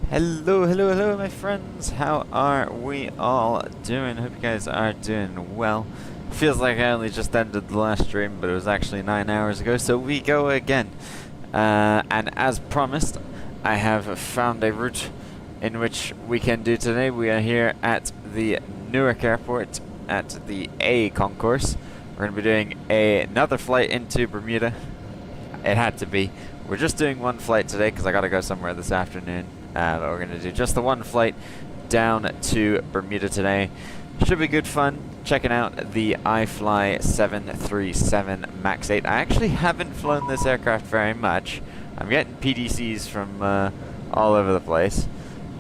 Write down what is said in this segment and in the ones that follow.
Hello, hello, hello, my friends. How are we all doing? Hope you guys are doing well. Feels like I only just ended the last stream, but it was actually 9 hours ago, so we go again. And as promised, I have found a route in which we can do today. We are here at the Newark airport at the A concourse. We're going to be doing another flight into Bermuda. It had to be. We're just doing one flight today because I got to go somewhere this afternoon. But we're going to do just the one flight down to Bermuda today. Should be good fun. Checking out the iFly 737 MAX 8. I actually haven't flown this aircraft very much. I'm getting PDCs from all over the place.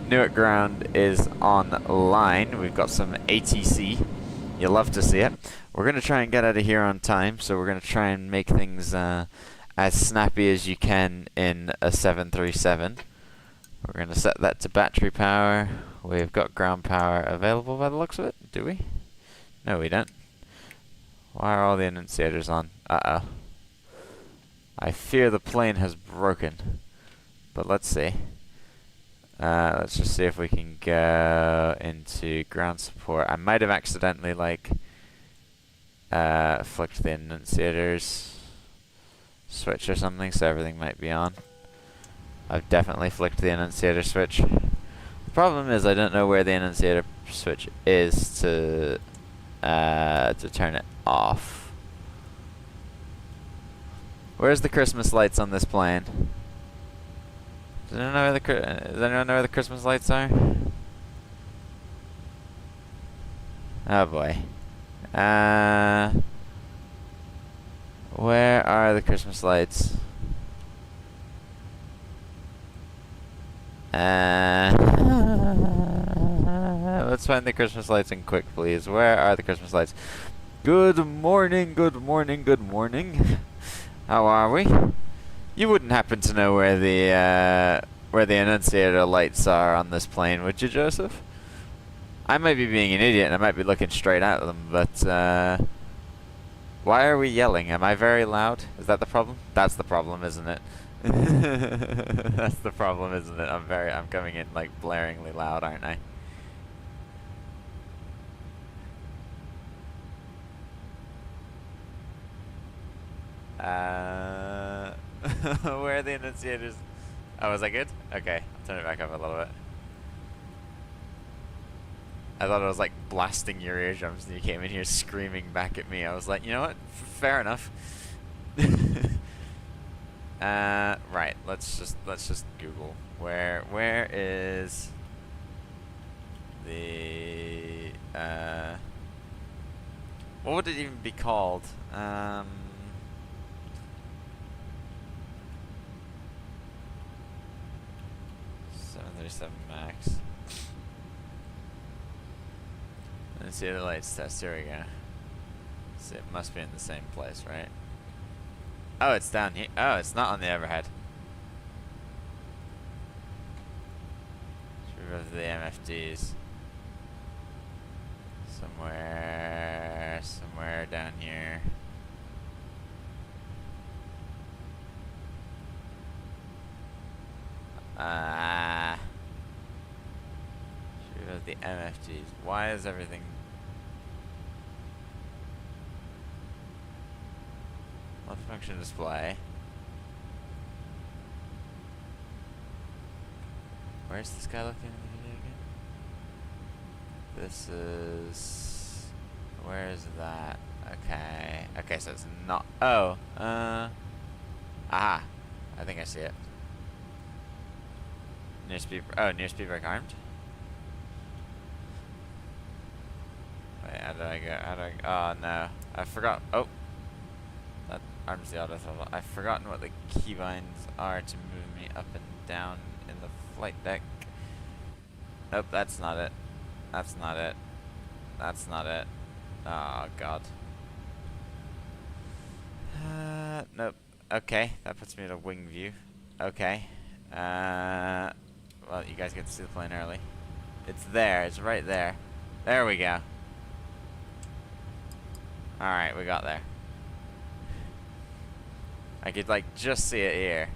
Newark ground is online. We've got some ATC. You'll love to see it. We're going to try and get out of here on time, so we're going to try and make things as snappy as you can in a 737. We're going to set that to battery power. We've got ground power available by the looks of it. Do we? No, we don't. Why are all the annunciators on? Uh-oh. I fear the plane has broken. But let's see. Let's just see if we can go into ground support. I might have accidentally, like, flicked the annunciators switch or something, so everything might be on. I've definitely flicked the annunciator switch. The problem is I don't know where the annunciator switch is to turn it off. Where's the Christmas lights on this plane? Does anyone know where the Christmas lights are? Oh boy. Where are the Christmas lights? Let's find the Christmas lights in quick, please. Where are the Christmas lights? Good morning, good morning, good morning. How are we? You wouldn't happen to know where the annunciator lights are on this plane, would you, Joseph? I might be being an idiot and I might be looking straight at them, but why are we yelling? Am I very loud? Is that the problem? That's the problem, isn't it? That's the problem, isn't it? I'm coming in like blaringly loud, aren't I? Where are the annunciators? Oh, was I good? Okay, I'll turn it back up a little bit. I thought it was like blasting your eardrums and you came in here screaming back at me. I was like, you know what? Fair enough. Right, let's just Google. Where is the what would it even be called? 737 MAX. Let's see the lights test. Here we go. So it must be in the same place, right? Oh, it's down here. Oh, it's not on the overhead. Let's remove the MFDs. Somewhere down here. Should remove the MFDs. Why is everything... Multifunction display. Where's this guy looking in the video again? This is... Where is that? Okay. Okay, so it's not... Oh. Aha. I think I see it. Near speed... Oh, near speed brake armed? Wait, how did I go? Oh, no. I forgot... Oh. That arms the auto throttle. I've forgotten what the keybinds are to move me up and down in the flight deck. Nope, that's not it. That's not it. That's not it. Oh, God. Nope. Okay, that puts me at a wing view. Okay. Well, you guys get to see the plane early. It's there. It's right there. There we go. Alright, we got there. I could, like, just see it here.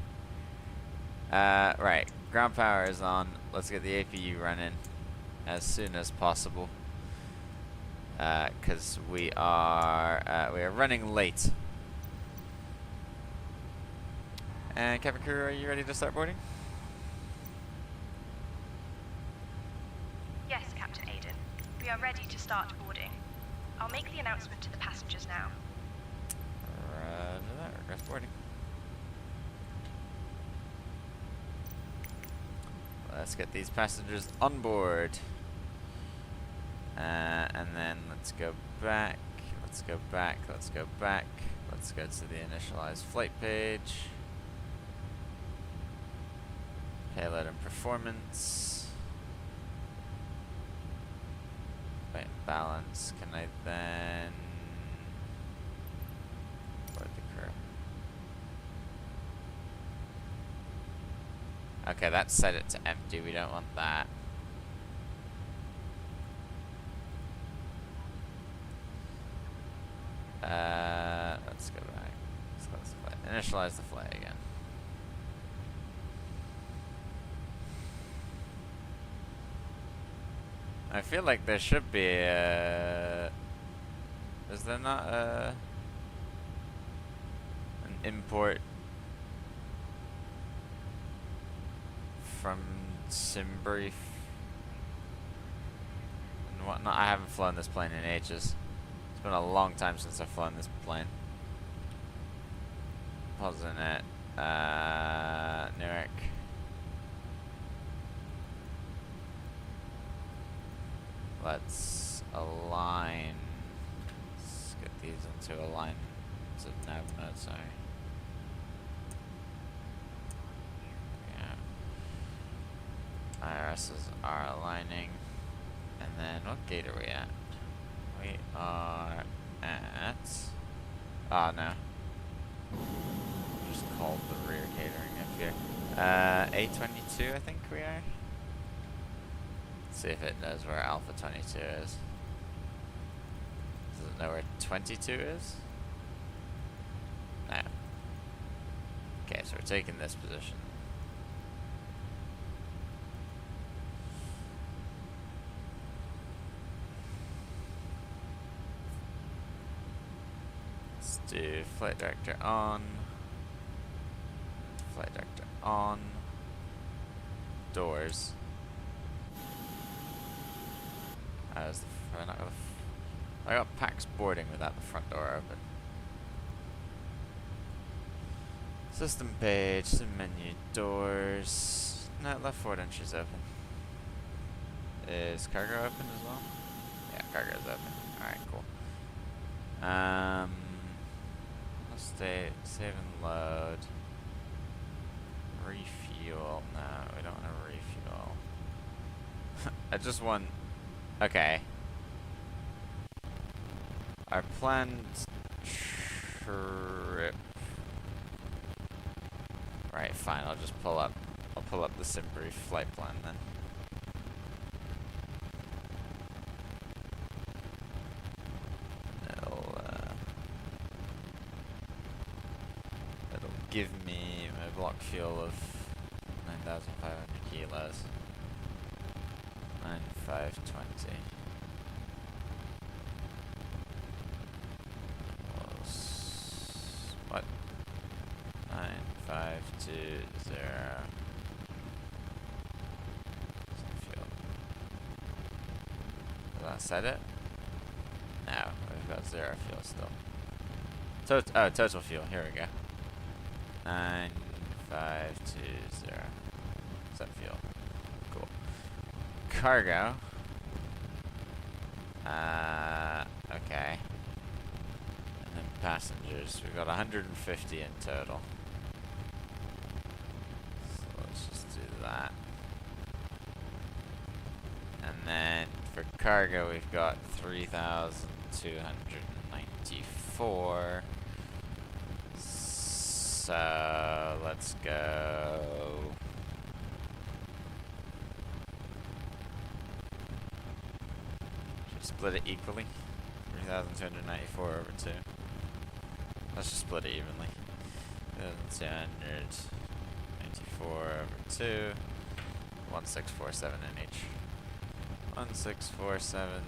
Right. ground power is on. Let's get the APU running as soon as possible. Because we are running late. And cabin crew, are you ready to start boarding? Yes, Captain Aiden. We are ready to start boarding. I'll make the announcement to the passengers now. Roger that. Request boarding. Let's get these passengers on board. And then let's go back. Let's go back. Let's go back. Let's go to the initialized flight page. Payload and performance. Wait, balance. Can I then board the crew? Okay, that set it to empty. We don't want that. Let's go back. Let's initialize the flight again. I feel like there should be a... Is there not an import from SimBrief and whatnot? I haven't flown this plane in ages. It's been a long time since I've flown this plane. Pausing it. Newark. Let's align. Let's get these into alignment. It's a nav node, sorry. Yeah. IRSs are aligning. And then what gate are we at? We are at... Oh no. Just called the rear catering up here. A22 I think we are. See if it knows where Alpha 22 is. Does it know where 22 is? No. Okay, so we're taking this position. Let's do flight director on. Flight director on. Doors. I got PAX boarding without the front door open. System page, system menu, doors. No, left forward entry's open. Is cargo open as well? Yeah, cargo's open. Alright, cool. Let's save and load. Refuel. No, we don't want to refuel. I just want... Okay. Our planned trip. Right, fine. I'll just pull up. I'll pull up the SimBrief flight plan then. It'll give me my block fuel of 9,500 kilos. 9,520. What? 9,520. Did that set it? No, we've got 0 fuel still. Total fuel. Here we go. 9,520. Set fuel. Cool. Cargo. Okay. And then passengers. We've got 150 in total. So let's just do that. And then for cargo, we've got 3,294. So let's go. Split it equally. 3,294 over 2. Let's just split it evenly. 3,294 over 2. 1647 in each. 1647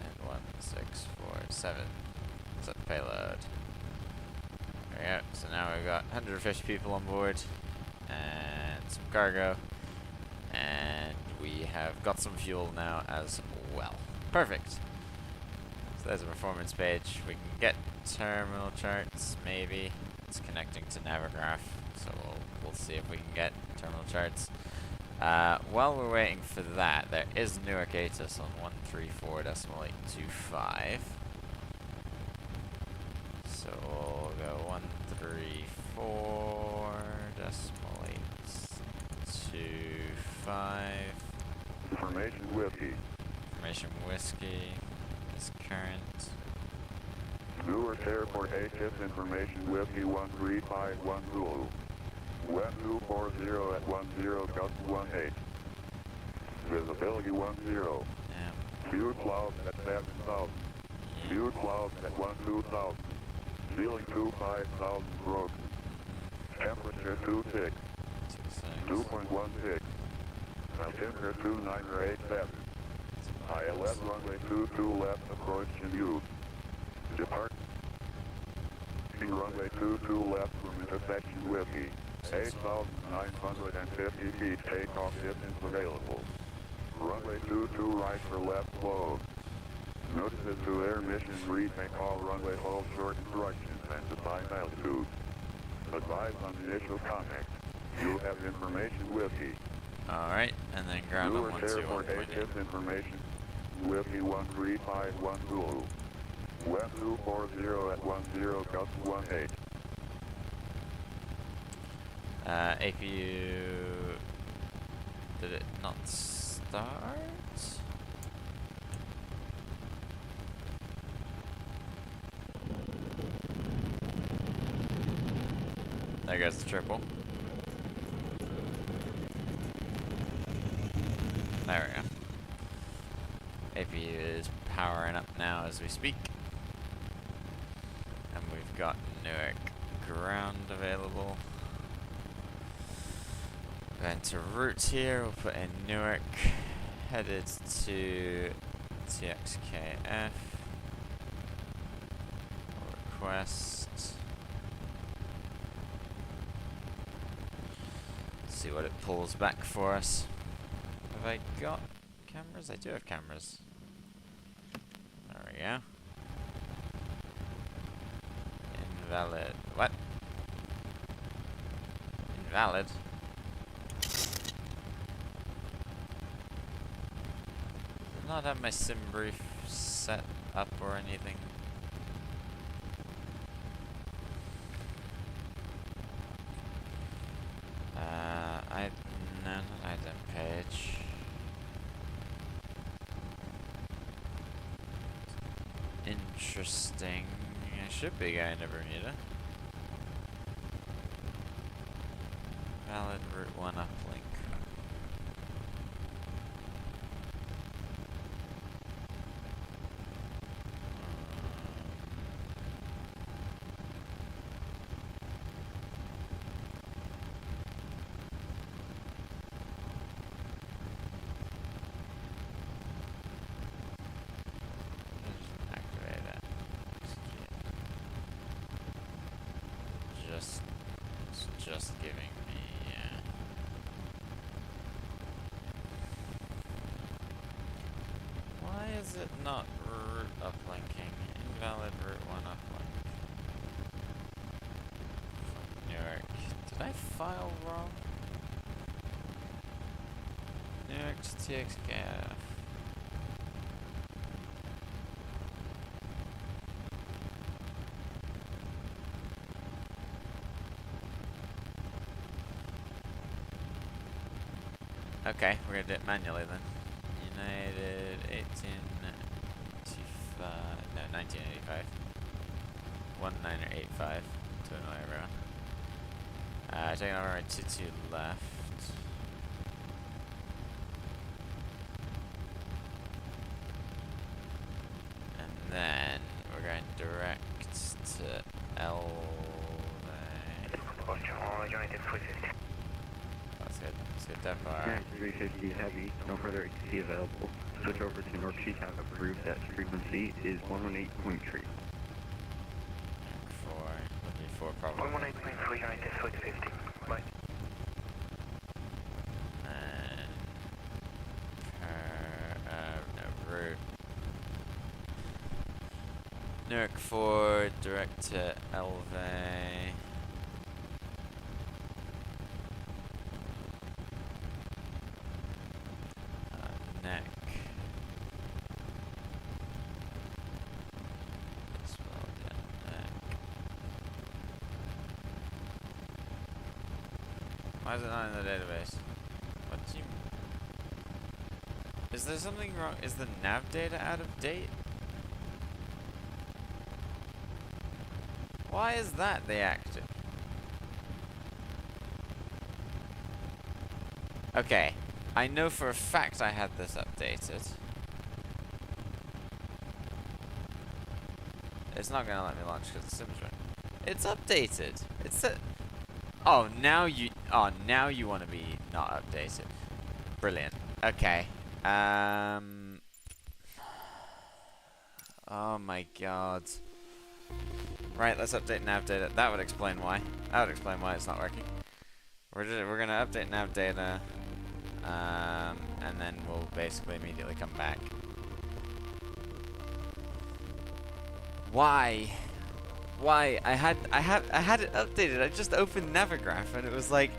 and 1647. Set the payload. There we go. So now we've got 150 people on board and some cargo, and we have got some fuel now as well. Perfect. So there's a performance page. We can get terminal charts, maybe. It's connecting to Navigraph, so we'll see if we can get terminal charts. While we're waiting for that, there is Newark ATIS on 134.825. So we'll go 134.825. Information whiskey. Information whiskey is current. Newark Airport ATIS information whiskey 1351 Zulu. Wind 240 at 10 gust 18. Visibility 10. Yeah. View clouds at 7,000. View clouds at 12,000. Ceiling 25,000 broken. Temperature 26. 2.16. Altimeter 2987. ILS runway 22 left approach in use. Depart. Runway 22 left from intersection whiskey. 8,950 feet takeoff distance available. Runway 22 right for left closed. Notices to air missions read may call runway hold short instructions and define altitude. Advise on initial contact. You have information whiskey. Alright, and then ground on Newark Airport 121.8. ATIS information. Whiskey 1351 Zulu. Wind 240 at 10 gust 18. APU... Did it not start? There goes the triple. There we go. APU is powering up now as we speak. And we've got Newark ground available. Enter route here, we'll put in Newark, headed to TXKF, request, see what it pulls back for us. Have I got cameras? I do have cameras. There we go. Invalid. What? Invalid? Not have my sim brief set up or anything. No, not item page. Interesting. I should be going to Bermuda. Valid route 1 uplink. Just giving me, Why is it not route uplinking? Invalid route 1 uplink. From Newark. Did I file wrong? Newark to TXKF. Okay, we're gonna do it manually then. United 1895, no, 1985. 1985 to annoy everyone. Taking over right 22 left. And then we're going direct to L. That's Let's get that far. Alright, 350 heavy, no further ATC available. Switch over to North Sheetown approved at frequency is 118.3. 4, looking for probably. 118.3, United Switch 50. Bye. No, route. Newark 4, direct to Elvay. Neck. Swell down neck. Why is it not in the database? What do you... Is there something wrong? Is the nav data out of date? Why is that the active? Okay, I know for a fact I had this updated. It's not gonna let me launch because the sim's running. It's updated. It's a... Oh, now you want to be not updated. Brilliant. Okay. Oh my god. Right, let's update nav data. That would explain why. That would explain why it's not working. We're gonna update nav data, and then we'll basically immediately come back. Why? Why? I had it updated. I just opened Navigraph and it was like,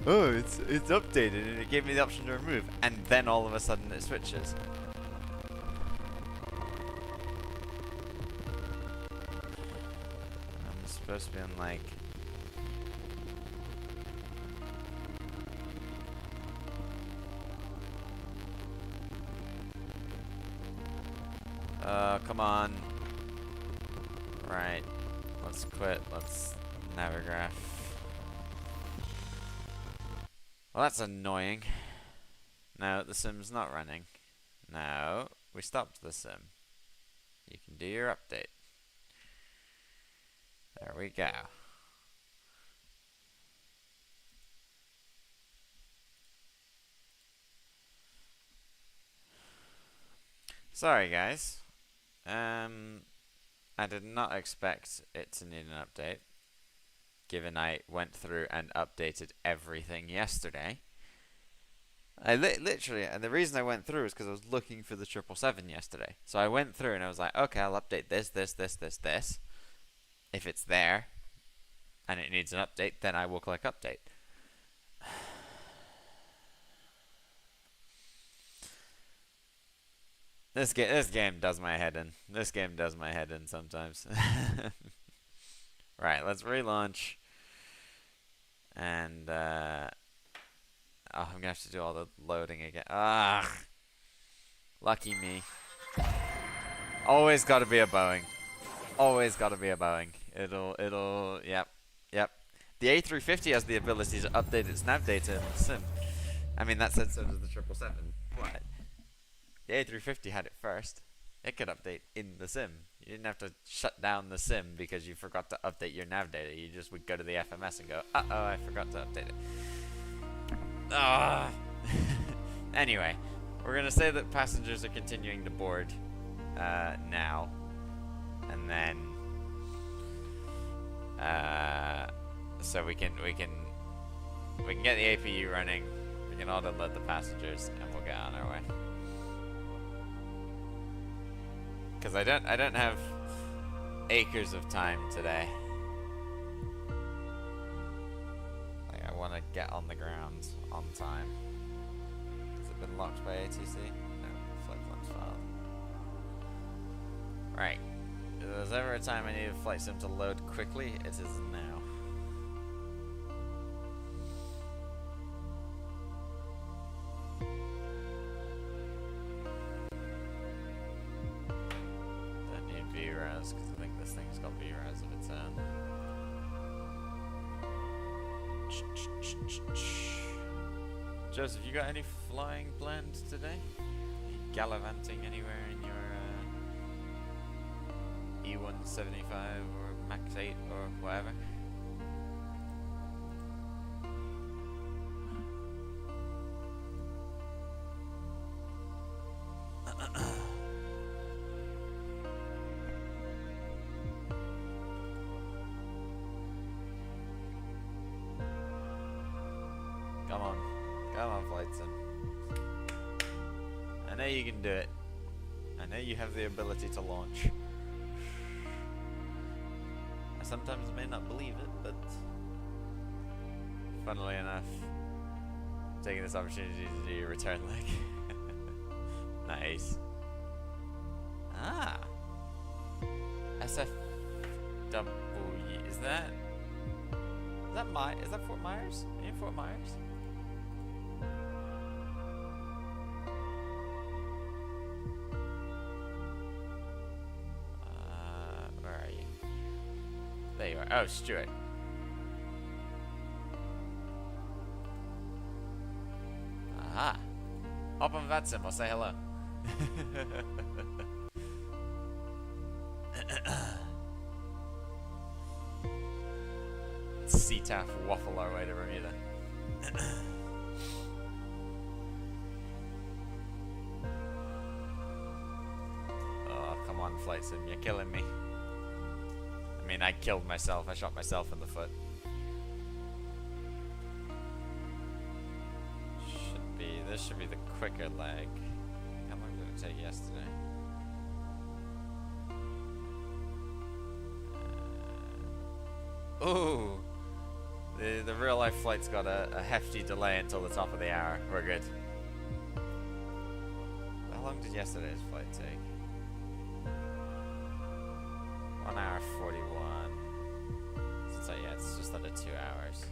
oh, it's updated, and it gave me the option to remove, and then all of a sudden it switches. I'm supposed to be on like... come on. Right. Let's quit. Let's Navigraph. Well, that's annoying. No, the sim's not running. No, we stopped the sim. You can do your update. There we go. Sorry, guys. I did not expect it to need an update, given I went through and updated everything yesterday. I literally, and the reason I went through is because I was looking for the 777 yesterday. So I went through and I was like, okay, I'll update this. If it's there, and it needs an update, then I will click update. This game does my head in. This game does my head in sometimes. Right, let's relaunch. And oh, I'm gonna have to do all the loading again. Ah, lucky me. Always got to be a Boeing. Always got to be a Boeing. Yep. The A350 has the ability to update its nav data in the sim. I mean, that said so does the 777. What? The A350 had it first. It could update in the sim. You didn't have to shut down the sim because you forgot to update your nav data. You just would go to the FMS and go, uh-oh, I forgot to update it. Ah. Anyway, we're going to say that passengers are continuing to board now. And then so we can get the APU running. We can auto-load the passengers and we'll get on our way. Because I don't have acres of time today. Like, I want to get on the ground on time. Has it been locked by ATC? No, flight plan's filed. Right. If there's ever a time I need a flight sim to load quickly, it is now. Because I think this thing's got VRAS of its own. Joseph, you got any flying planned today? You gallivanting anywhere in your E175 or Max 8 or whatever? flight sim. I know you can do it. I know you have the ability to launch. I sometimes may not believe it, but funnily enough, I'm taking this opportunity to do your return leg. Nice. Ah. SFW. Is that Fort Myers? Are you in Fort Myers? Where are you? There you are. Oh, Stuart. Aha. Hop on Vatsim, I'll say hello. CTAF waffle our way to Bermuda. Oh, come on, flight sim, you're killing me. I mean, I killed myself. I shot myself in the foot. This should be the quicker leg. How long did it take yesterday? Ooh! The real life flight's got a hefty delay until the top of the hour. We're good. How long did yesterday's flight take? 1 hour 41. So yeah, it's just under 2 hours.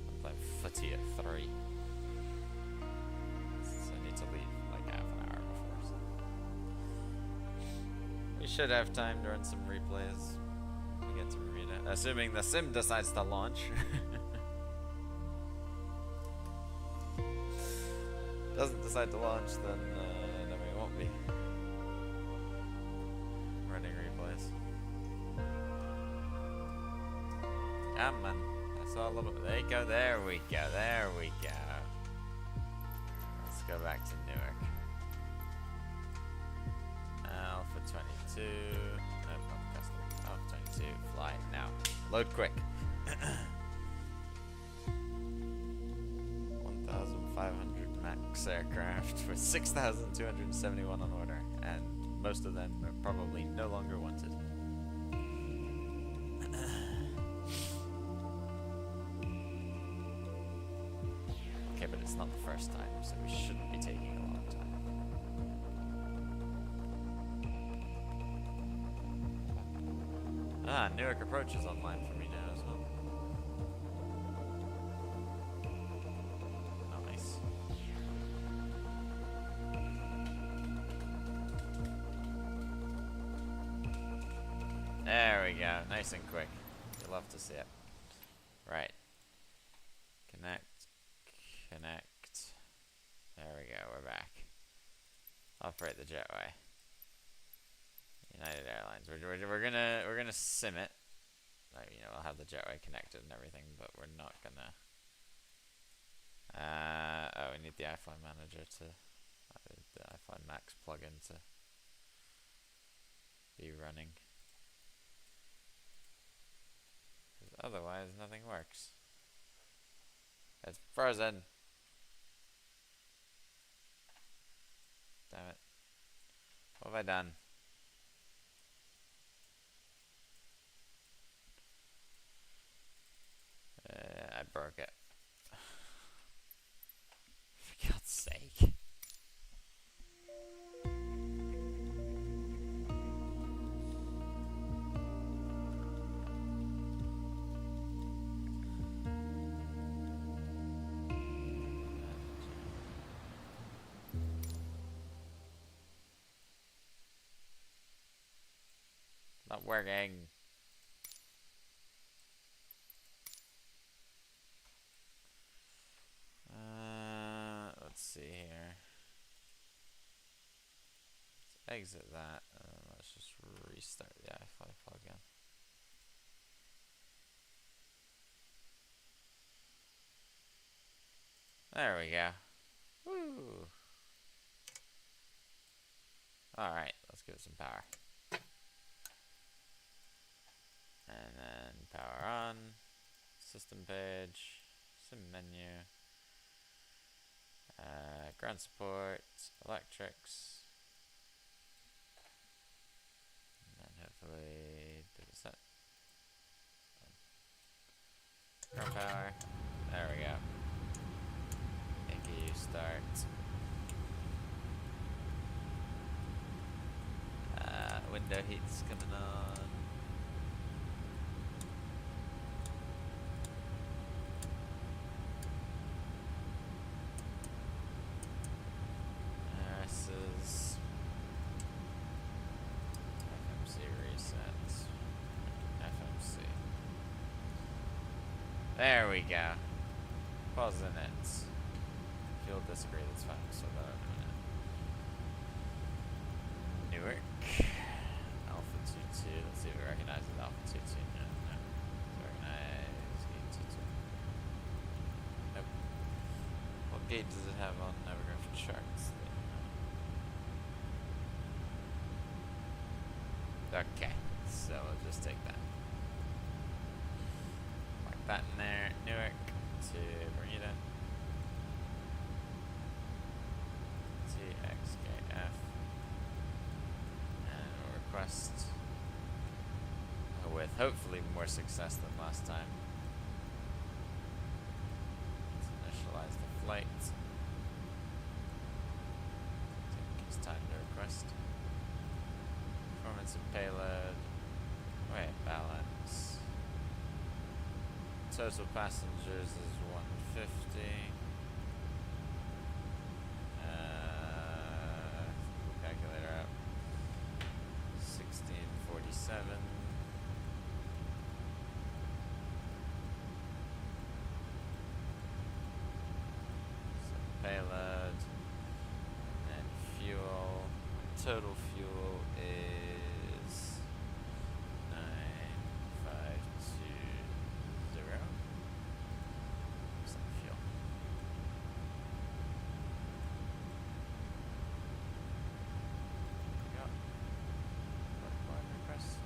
I'm playing footy at 3. So I need to leave like half an hour before. So. We should have time to run some replays. We get to Bermuda, assuming the sim decides to launch. Doesn't decide to launch, then we won't be running replays. Come on, I saw a little bit. There you go. There we go. There we go. Let's go back to Newark. Alpha 22. Nope, not custom. Alpha 22. Fly now. Load quick. 1,500 max aircraft with 6,271 on order, and most of them are probably no longer wanted. Okay, but it's not the first time, so we shouldn't be taking a long time. Ah, Newark Approach is online for me now as well. Nice. There we go, nice and quick. You love to see it. Right. Connect. There we go, we're back. Operate the jetway. United Airlines. We're gonna sim it. Like, you know, we'll have the jetway connected and everything, but we're not gonna. Oh, we need the iFly manager to the iFly Max plugin to be running. 'Cause otherwise, nothing works. It's frozen. Damn it. What have I done? I broke it. For God's sake. Not working. Let's see here. Let's exit that, and let's just restart the iFly plugin. There we go. Woo! Alright, let's give it some power. And then power on. System page. Sim menu. Ground support, electrics, and then hopefully did it set. Ground power. There we go. Make you start. Window heat's coming on. This is FMC resets. FMC. There we go. Pausing it. If you'll disagree, that's fine. So that in a minute. Newark. Alpha 22. Let's see if it recognizes Alpha 22. No, no. Recognize gate 22. Nope. What gate does it have on Navigraphic charts? Okay, so we'll just take that. Mark that in there. Newark to Bermuda. TXKF. And we'll request with hopefully more success than last time. Let's initialize the flight. Take its time to request. Performance and payload. Wait, balance. Total passengers is 150. Calculator up. 1647. So payload. And then fuel. Total fuel is 9520. What's that fuel? We got one request.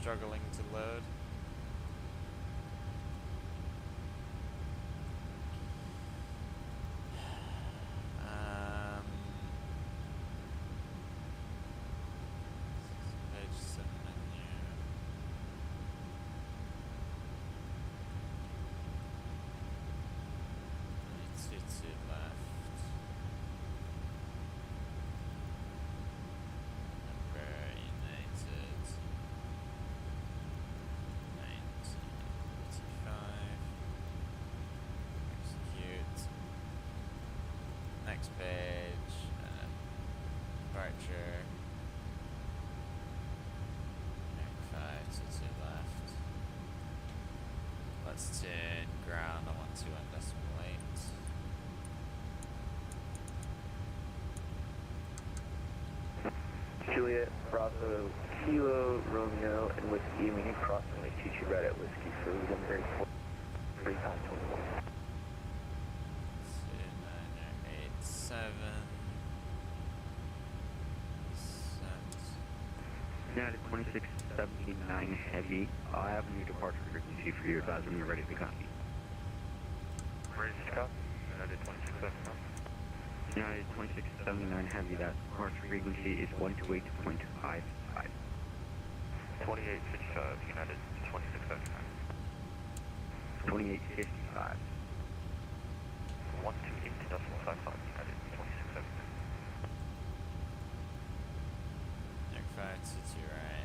Struggling to load. Page 7 menu. Only two left. Number United. 1945. Execute. Next page. Departure. 5 to 2 left. Let's tune ground on 121.8. Juliet, Bravo, Kilo, Romeo, and Whiskey, we need crossing 22 right at Whiskey for Limerick 4521. 2987. United 2679 Heavy. I have a new departure frequency for you. Advise when you're ready to copy. Ready to copy? United 2679. United 2679 Heavy. That departure frequency is 128.55. 2855, United 2679. 2855. 128.55, United 2679. 5 to 2 right,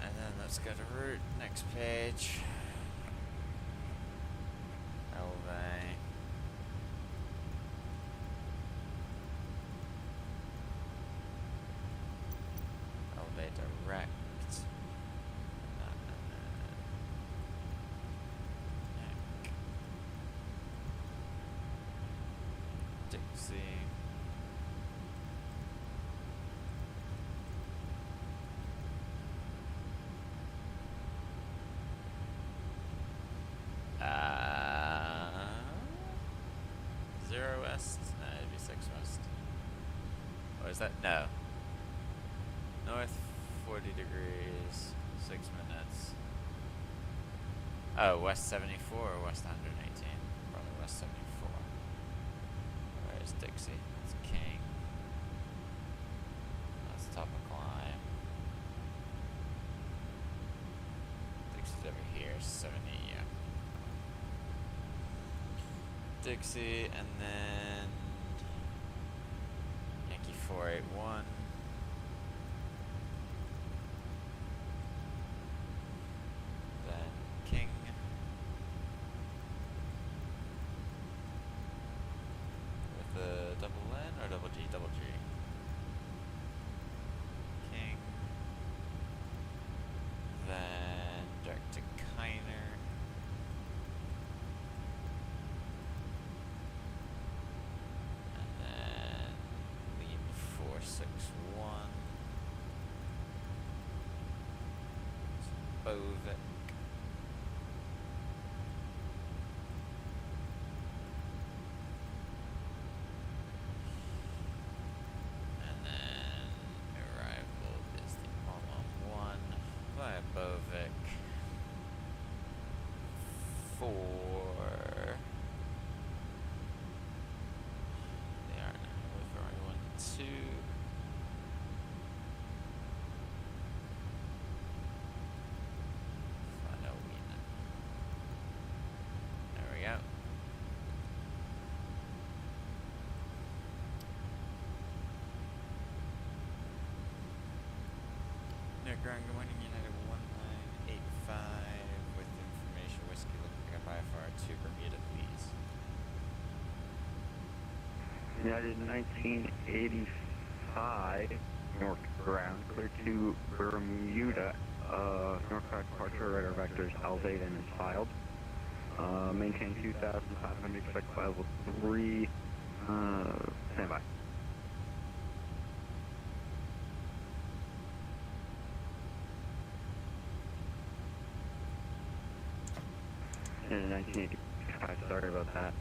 and then let's go to route. Next page. Elvay. Elvay direct. Dixie. is that? No. North 40 degrees, 6 minutes. Oh, west 74 or west 118? Probably west 74. Where's Dixie? It's King. That's top of climb. Dixie's over here, 70, yeah. Dixie, and then Yankee 481. Then King. With a double N or double G? Double G. King. Then direct to Kiner. And then lead 461. Bovic. And then arrival is the all-on-one via Bovic for they are now with everyone 2. There we go. Newark ground, good morning, United 1985 with information, whiskey looking up IFR to Bermuda, please. United 1985, Newark ground, clear to Bermuda. Northbound departure, radar vectors elevate and is filed. Maintain 2,500, expect flight level 3, standby. In 1985, sorry about that.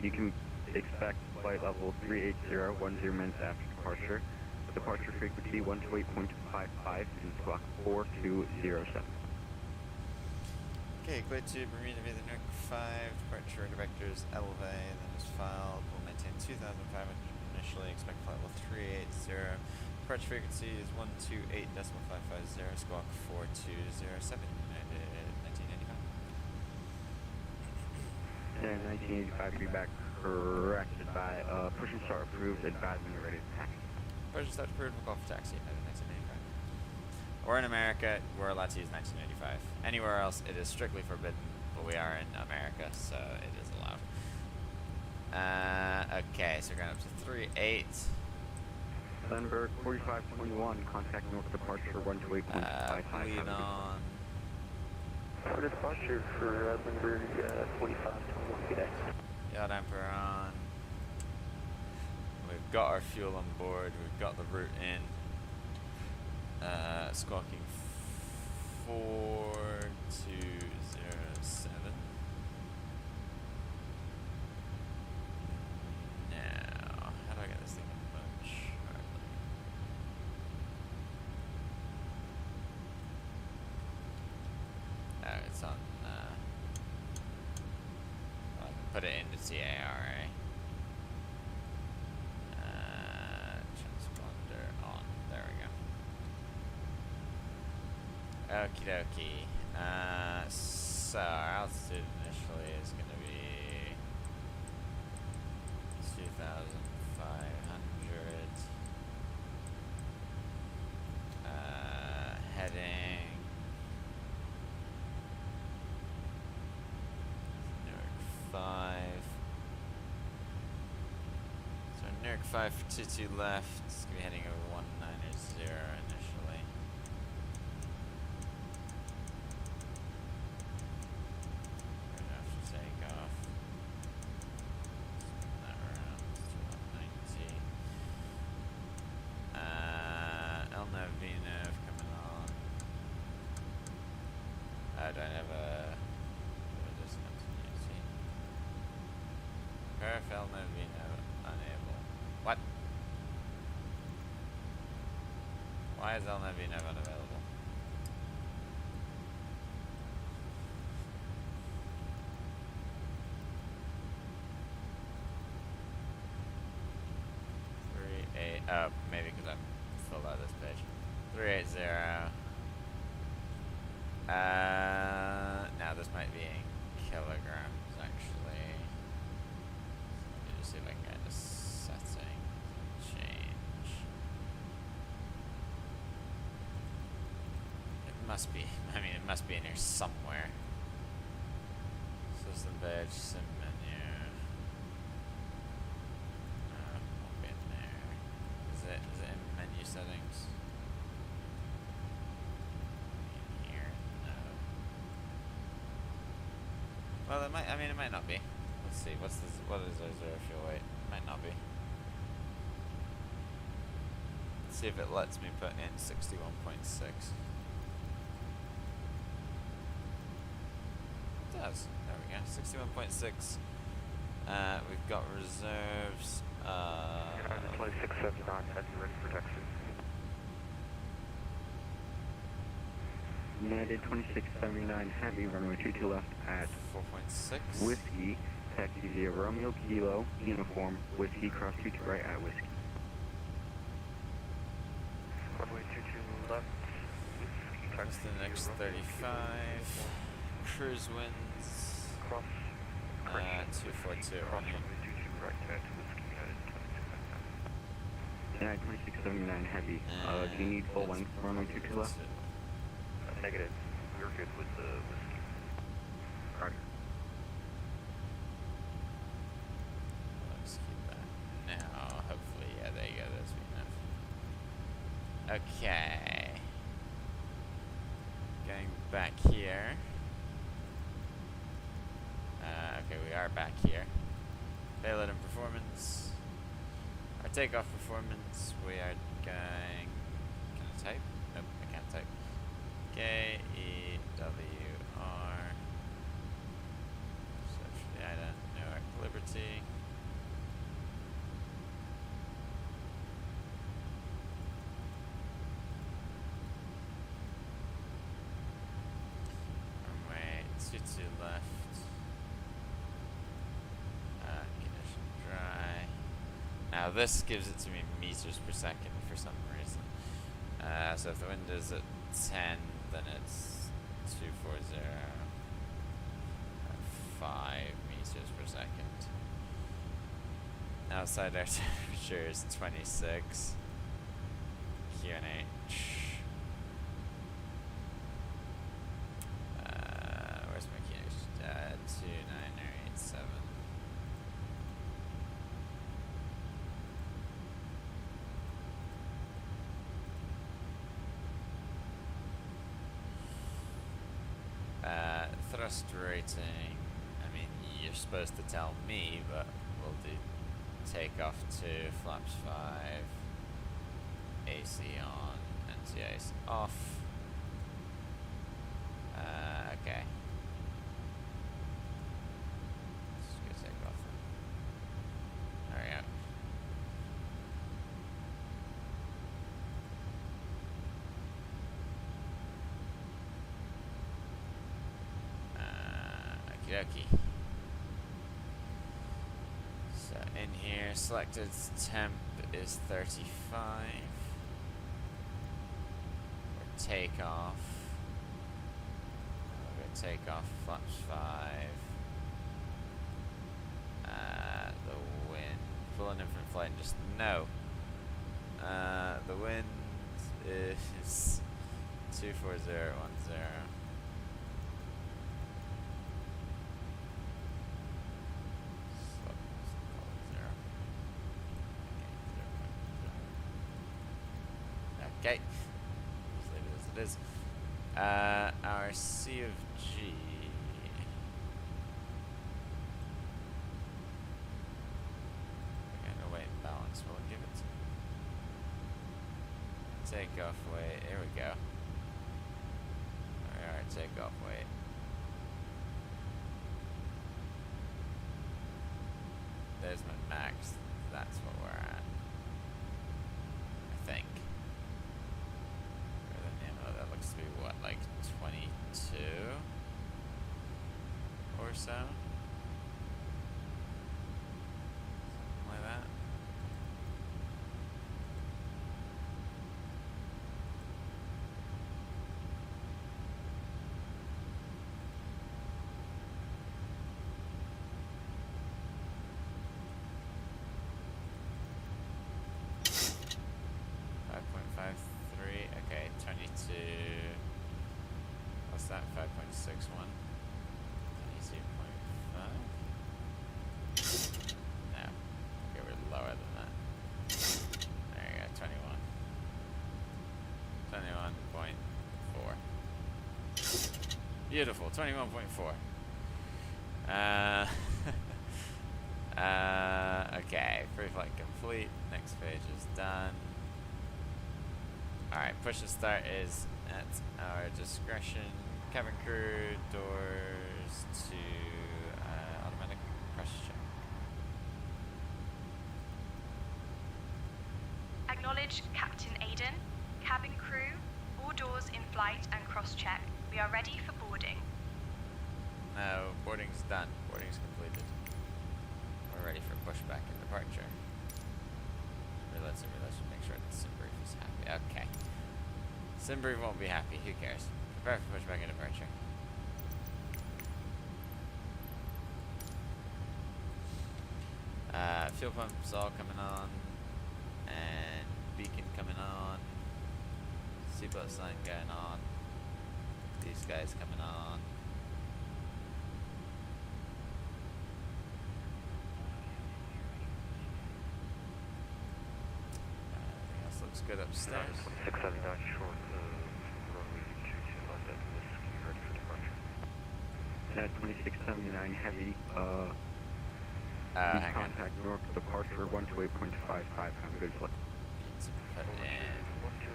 You can expect flight level 380, 10 minutes after departure. Departure frequency 128.55 and squawk 4207. Okay, clear to Bermuda via the Newark 5, departure radar vectors elevate, then is filed. We'll maintain 2,500 initially, expect flight level 380. Departure frequency is 128.550, squawk 4207, United 1985. And 1985 feedback corrected by push and start approved, advise when you're ready to taxi. Push and start approved, we'll call for taxi, United 1985. We're in America, we're allowed to use 1985. Anywhere else, it is strictly forbidden, but we are in America, so it is allowed. Okay, so we're going up to 38. Lindbergh 4521, contact North departure 128.55. Lead on. For departure for Lindbergh 4521, good day. Yacht Emperor on. We've got our fuel on board, we've got the route in. Squawking 4207. Now, how do I get this thing in motion? Oh, it's on, I can put it into CARA. Transponder on. There we go. Okie dokie. So our altitude initially is going to be 2,500. Heading Newark 5. So Newark 5 for 22 left. It's going to be heading over 190 initially. Right after takeoff. Spin that around to 190. El Navino coming on. I don't have a distance continuity. Perf El Navino unable. What? Why is El Navino unavailable? Oh, maybe because I'm filled out this page. 380. Now this might be in kilograms actually. So let me just see if I can get a setting change. It must be. I mean, it must be in here somewhere. System badge, sim menu. Won't be in there. Is it in menu settings? In here? No. Well, it might. I mean, it might not be. Let's see. What is our zero fuel weight? It might not be. Let's see if it lets me put in 61.6. It does. There we go. 61.6. We've got reserves. 2679 heavy ready for taxi. United 2679 Heavy, runway 22 left at 4.6. Whiskey, taxi 0 Romeo Kilo, uniform, Whiskey, cross 22 right at Whiskey. Runway 22 left. That's the next 35. Cruise winds. Cross. 242. Cross runway 22 right at Whiskey, United 2679. United 2679 Heavy, do you need full length runway 22 left? Negative. We're good with the Whiskey. Roger. Let's keep that. Now, hopefully, yeah, there you go. That's enough. Okay. Going back here. Okay, we are back here. Payload and performance. Our takeoff performance, we are going... Can I type? Nope, I can't type. K-E-W-R. Search for the item. Newark Liberty. Runway 22 left. Condition dry. Now this gives it to me meters per second for some reason. So if the wind is at 10, then it's 240 at 5 meters per second. Outside air temperature is 26. QNH. Where's my QNH? 29087. Thrust rating, I mean, you're supposed to tell me, but we'll do takeoff 2, flaps 5, AC on, NTA's off. Okay. Let's go take off then. There we go. Okie. So in here, selected temp is 35. For takeoff, we're going to take off flaps 5. The wind, pulling in from flight and just no. The wind is 24010. Okay, just leave it as it is. Our C of G. We're gonna weight and balance. We'll give it to takeoff weight. Here we go. Alright, takeoff weight. There's my max. That's what we're at. I think. so. Something like that. Okay, 22. What's that? 5.61. 22.5? No. Okay, we're lower than that. There you go, 21. 21.4. Beautiful, 21.4. Okay, free flight complete. Next page is done. Alright, push and start is at our discretion. Cabin crew, doors to automatic pressure check. Acknowledge Captain Aiden. Cabin crew, all doors in flight and cross-check. We are ready for boarding. No, boarding's done. Boarding's completed. We're ready for pushback and departure. Let's make sure that Simbrief is happy. Okay. Simbrief won't be happy. Who cares? Prepare for pushback and departure. Fuel pumps all coming on. And beacon coming on. Seatbelt sign going on. These guys coming on. Everything else looks good upstairs. 167 Dodge short, runway 22 left at Whiskey, ready for departure. 2679 heavy, Hang on. contact Newark departure 128.55. Have a good flight. Need to put in.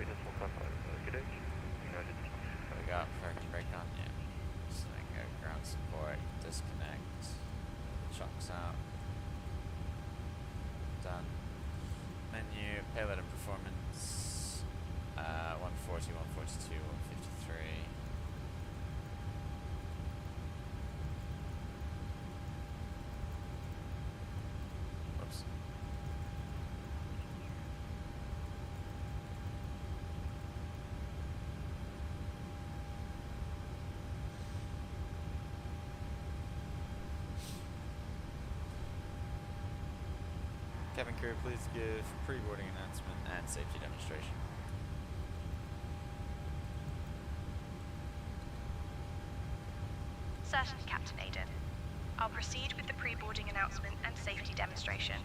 128.55. Good day. United. What we got? Parking brake on? Yeah. So I go ground support, disconnect, the chocks out. Done. Menu, payload and performance. 140, 142, 153. Whoops. Cabin crew, please give pre-boarding announcement and safety demonstration. Certainly, Captain Aiden. I'll proceed with the pre-boarding announcement and safety demonstration.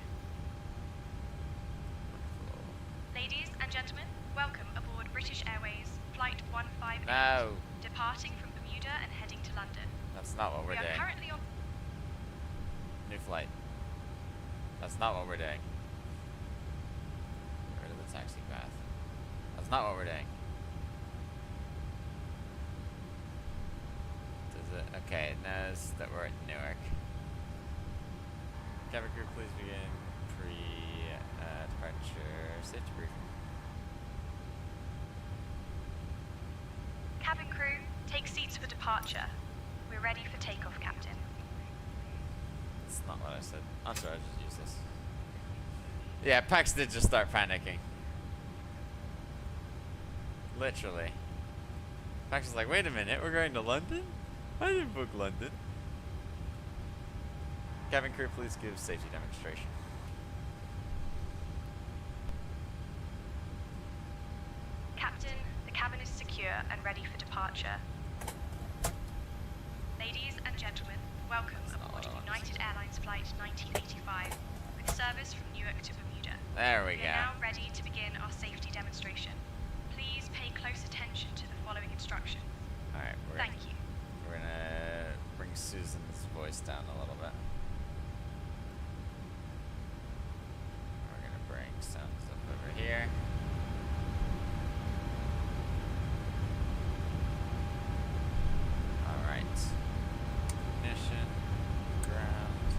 Ladies and gentlemen, welcome aboard British Airways Flight 158. No! Departing from Bermuda and heading to London. That's not what we're We are doing. currently on... New flight. That's not what we're doing. Get rid of the taxi path. That's not what we're doing. Does it? Okay, it knows that we're at Newark. Cabin crew, please begin departure safety briefing. Cabin crew, take seats for departure. We're ready for takeoff, Captain. That's not what I said. I'm sorry, I just used this. Yeah, Pax did just start panicking. Literally. Pax is like, wait a minute, we're going to London? I didn't book London. Cabin crew, please give safety demonstration. Captain, the cabin is secure and ready for departure. Ladies and gentlemen, welcome aboard United Airlines Flight 1985 with service from Newark to Bermuda. There we We go. are now ready to begin our safety demonstration. Please pay close attention to the following instructions. Alright, Thank you. we're gonna bring Susan's voice down a little bit. We're gonna bring sounds up over here. Alright. Ignition, ground.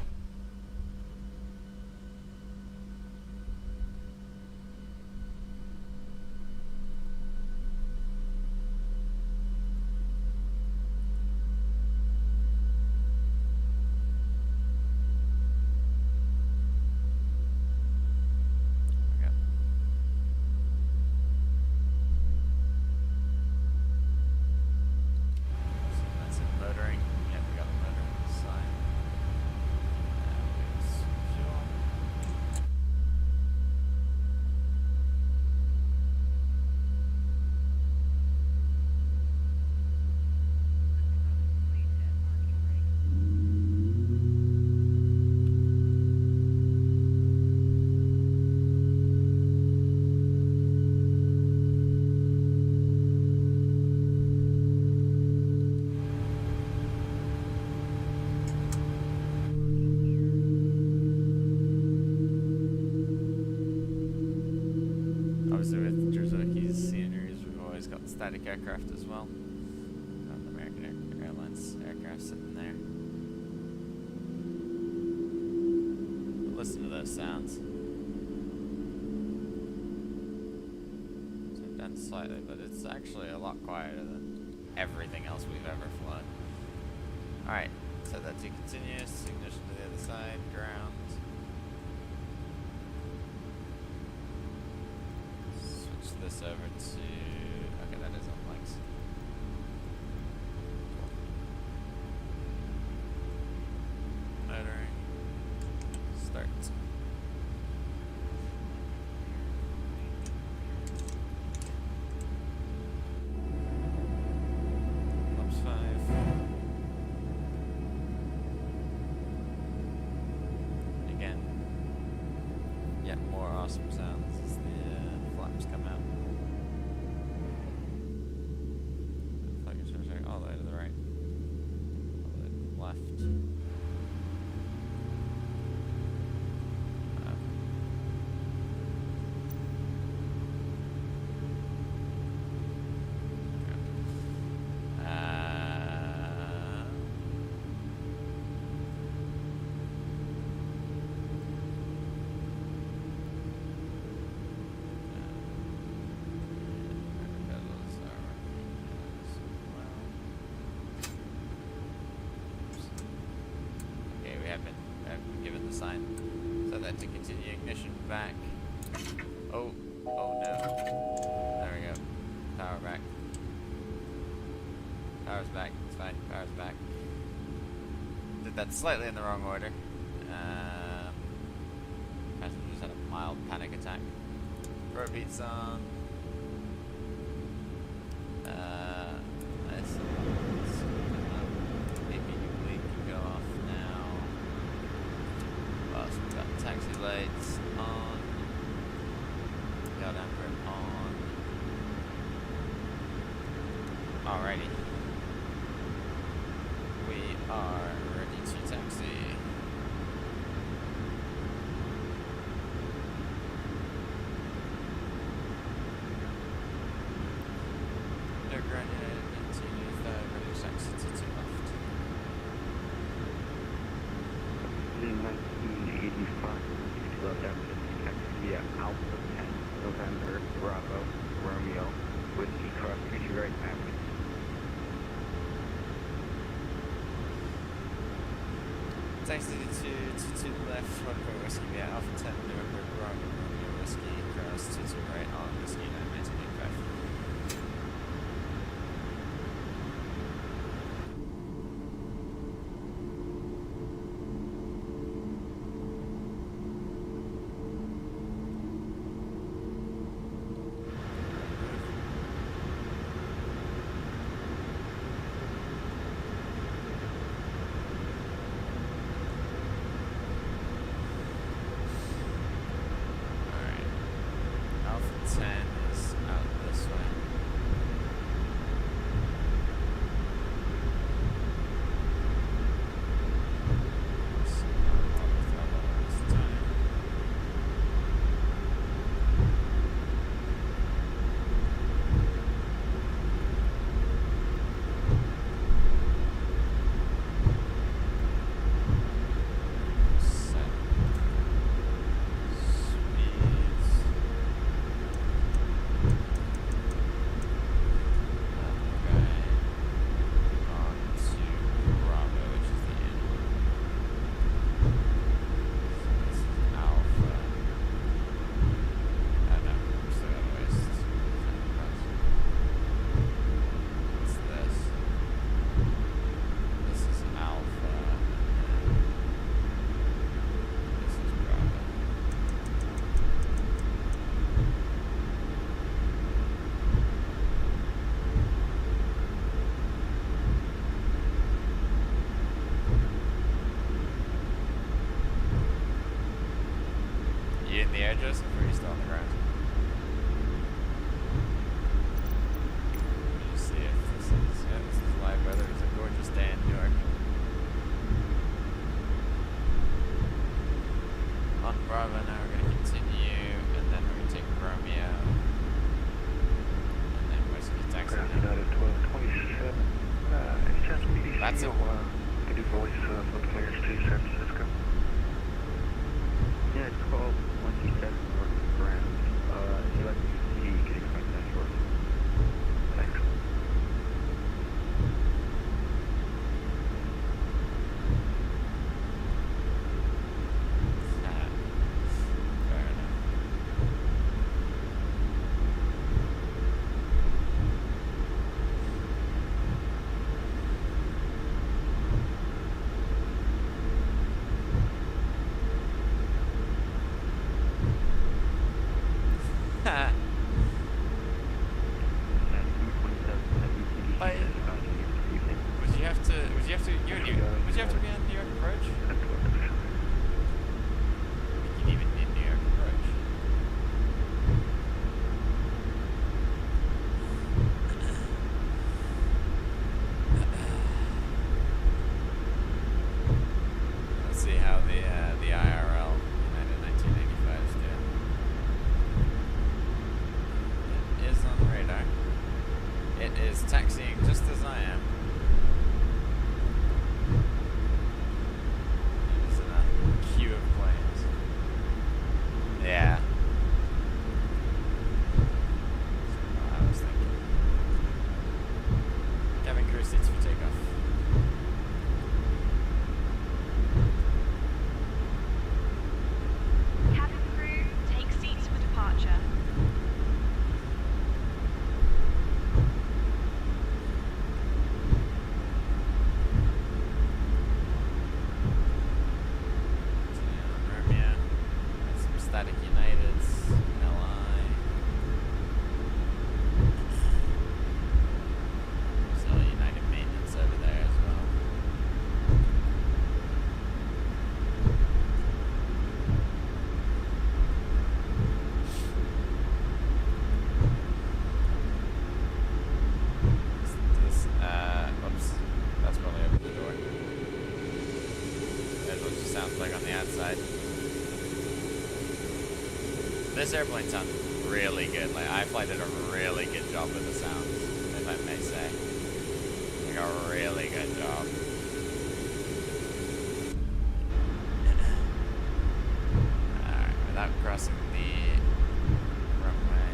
diplomatic aircraft as well. Got the American Airlines aircraft sitting there. But listen to those sounds. Turned down slightly, but it's actually a lot quieter than everything else we've ever flown. Alright, set that to continuous, ignition to the other side, ground. Switch this over to... okay, that is on blanks. Motoring. Start. Flaps 5. Again, yet more awesome sounds as the flaps come out. Flag is rotating all the way to the right, all the way to the left. Okay, we have been given the sign. So that to continue ignition back. Oh no. There we go. Power back. Power's back. It's fine. Power's back. Did that slightly in the wrong order. Passengers had a mild panic attack. Road beats on. Nice. Immediately can go off now. So we've got taxi lights on. Got amber on. Alrighty. We are ready to taxi. No granted, continue 5, ready to taxi to left. In 1985, left after taxi via Alpha 10, November, Bravo, Romeo, Whiskey Cross Country right average. Taxi to left, 1 Whiskey via Alpha 10, November, Bravo, Romeo, Whiskey Cross 22 right on Whiskey 1985. Alpha 10 is out this way. So I'll throttle this time. Set. Speeds. On to Bravo, which is the end. So this is Alpha. Oh no, we're still got a ways. What's this? This is Alpha. This is Bravo. You in the air, Joseph, or are you still on the ground? Just see if this is live weather. It's a gorgeous day in Newark. On Bravo now, we're going to continue, and then we're going to take Romeo, and then Whiskey taxi down. That's it. Can you voice flip clearance to San Francisco? Yeah, it's called 127 North Ground. If you like to see, you can expect that shortly. Thanks. Fair enough. Bye. Would you have to be on New York approach? You can even need New York approach. Let's see how the IRL United 1985 is doing. It is on the radar. It is taxiing just as I am. It is in a queue of planes. Yeah. I was thinking. Cabin crew seats for takeoff. Cabin crew, take seats for departure. Romeo. Got some Static Uniteds. LI. There's a United Maintenance over there as well. Oops. That's probably opened the door. That's what it sounds like on the outside. This airplane sounds really good. Like iFly did a really good job with the sounds, if I may say. Like a really good job. Alright, without crossing the runway.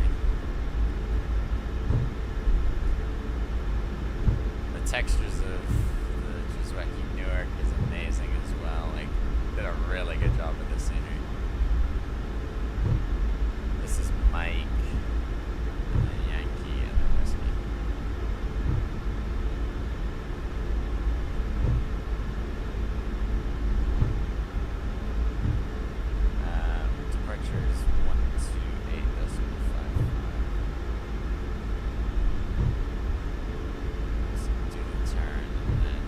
The textures of the Newark is amazing as well. Like, did a really good job with the scenery. This is Mike, and then Yankee, and then Whiskey. Departure is 128.55. So do the turn and then.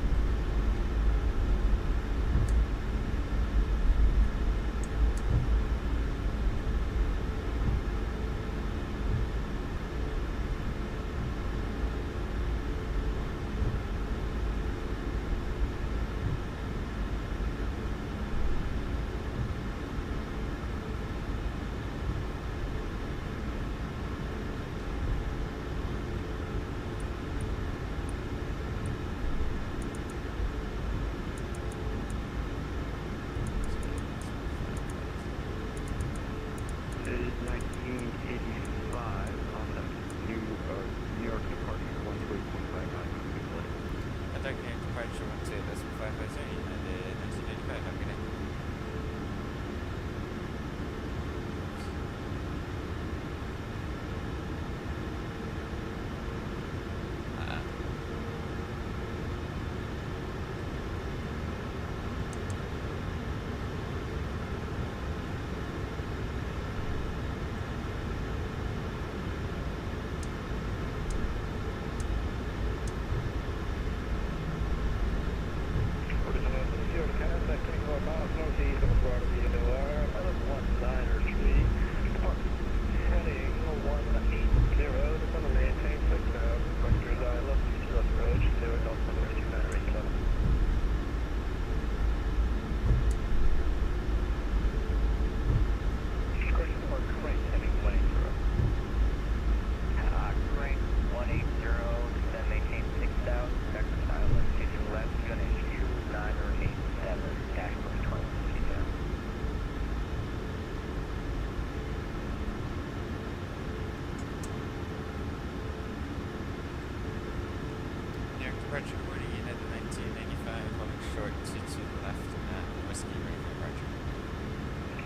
It is 1985 on the New York departure 128.59. Conducting departure 128.55, United 1985. Have a good day. departure, reporting United 1985, holding short 22 left at Whiskey, ready for departure.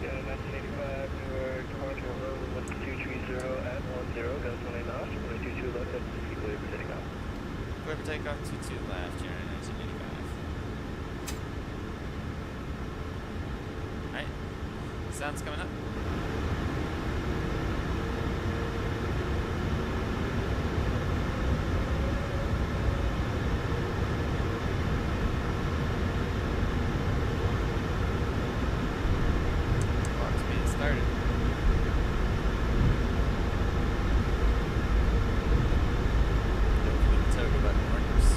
Yeah, 1985, Newark, departure, road 1230 at 10, got 20 knots, runway 22 left, that's Whiskey, clear for takeoff. Clear for takeoff, 22 left, United 1985. Alright, sound's coming up. Clock's being started. Hopefully the toga button works.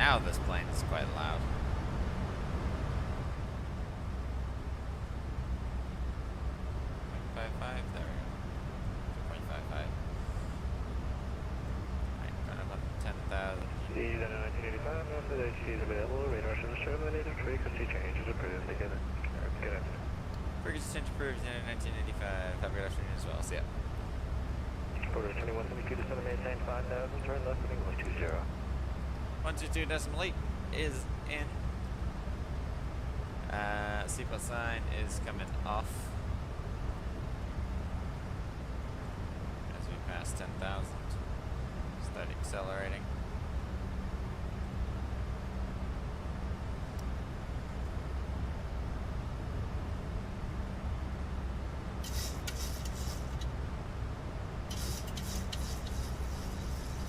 Now this plane is quite loud. 0.55, there we go. 2.55. Alright, going up on 10,000. Ease at 1985, north of HC is available. Radar shows terminated. Frequency change is approved. Good afternoon. Frequency change approved in 1985. Have a good afternoon as well. See ya. Quarter 2172 to 7 maintain 5,000. Turn left heading 120. 122.8 is in. Seatbelt sign is coming off as we pass 10,000. Start accelerating.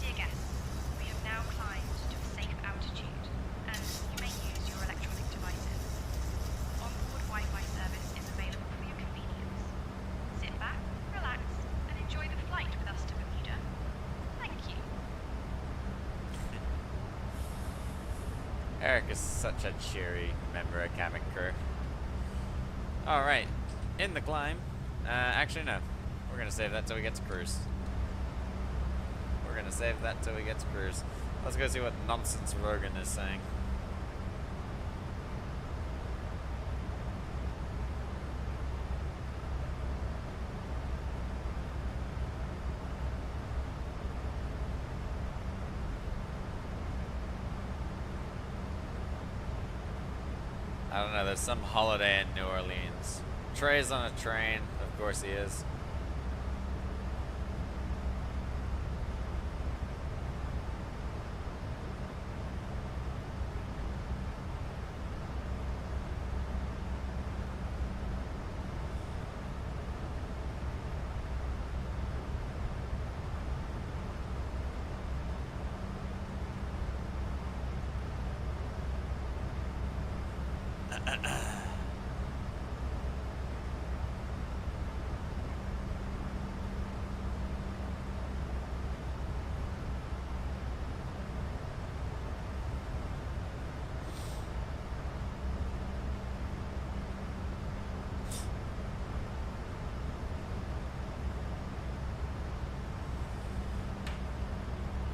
Dear guests, we have now climbed to a safe altitude, and you may use your electronic devices. Onboard Wi-Fi service is available for your convenience. Sit back, relax, and enjoy the flight with us to Bermuda. Thank you. Eric is such a cheery member of cabin crew. Alright, in the climb. Actually, no. We're gonna save that till we get to cruise. We're gonna save that till we get to cruise. Let's go see what nonsense Rogan is saying. I don't know, there's some holiday in New Orleans. Trey's on a train, of course he is.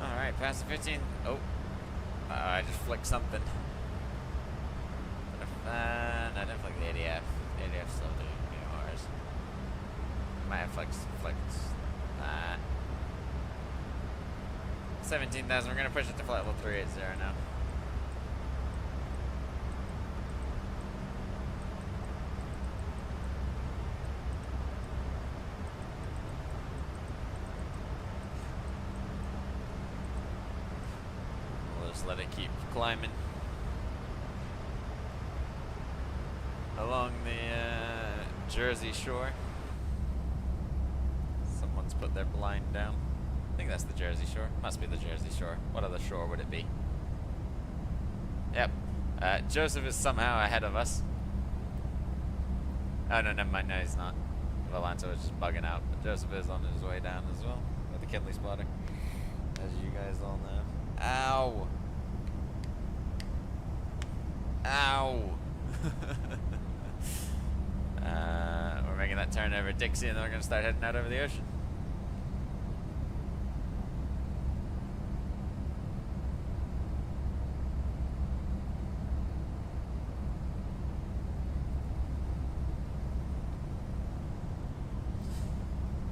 Alright, past the 15. Oh. I just flicked something. No, I didn't flick the ADF. The ADF still doing BORs. Might have flicked that. 17,000. We're going to push it to flight level 380 now. Let it keep climbing along the Jersey shore. Someone's put their blind down. I think that's the Jersey shore. Must be the Jersey shore. What other shore would it be? Yep. Joseph is somehow ahead of us. Oh no, never mind. No, he's not. Valento is just bugging out. But Joseph is on his way down as well with the Kinley spotter, as you guys all know. Ow! Ow! We're making that turn over Dixie, and then we're going to start heading out over the ocean.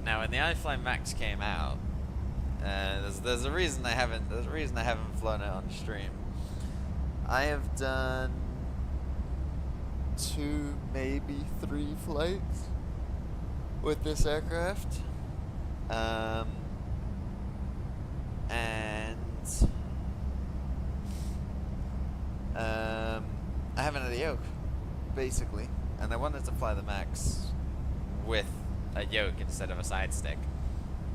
Now, when the iFly Max came out, there's a reason I haven't flown it on stream. I have done 2, maybe 3 flights with this aircraft, and I haven't had a yoke, basically, and I wanted to fly the Max with a yoke instead of a side stick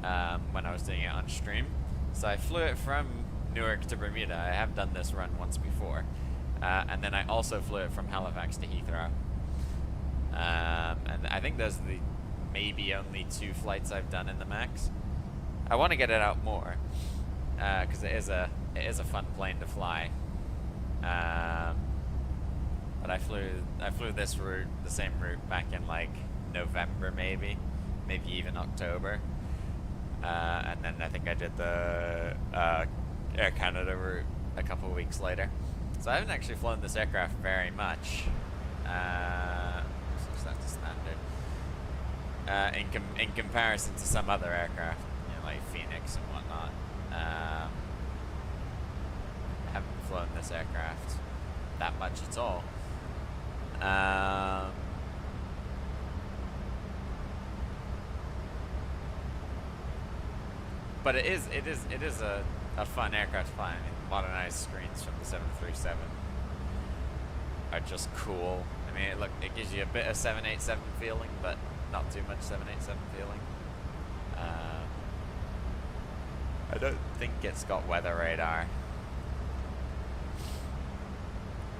when I was doing it on stream. So I flew it from Newark to Bermuda. I have done this run once before. And then I also flew it from Halifax to Heathrow. And I think those are the maybe only 2 flights I've done in the Max. I want to get it out more, because it is a fun plane to fly. But I flew this route, the same route, back in like November, maybe even October. And then I think I did the Air Canada route a couple of weeks later. So I haven't actually flown this aircraft very much. So that's standard. In comparison to some other aircraft, you know, like Phoenix and whatnot. I haven't flown this aircraft that much at all. But it is a fun aircraft to fly. I mean, modernized screens from the 737 are just cool. I mean, it gives you a bit of 787 feeling, but not too much 787 feeling. I don't think it's got weather radar.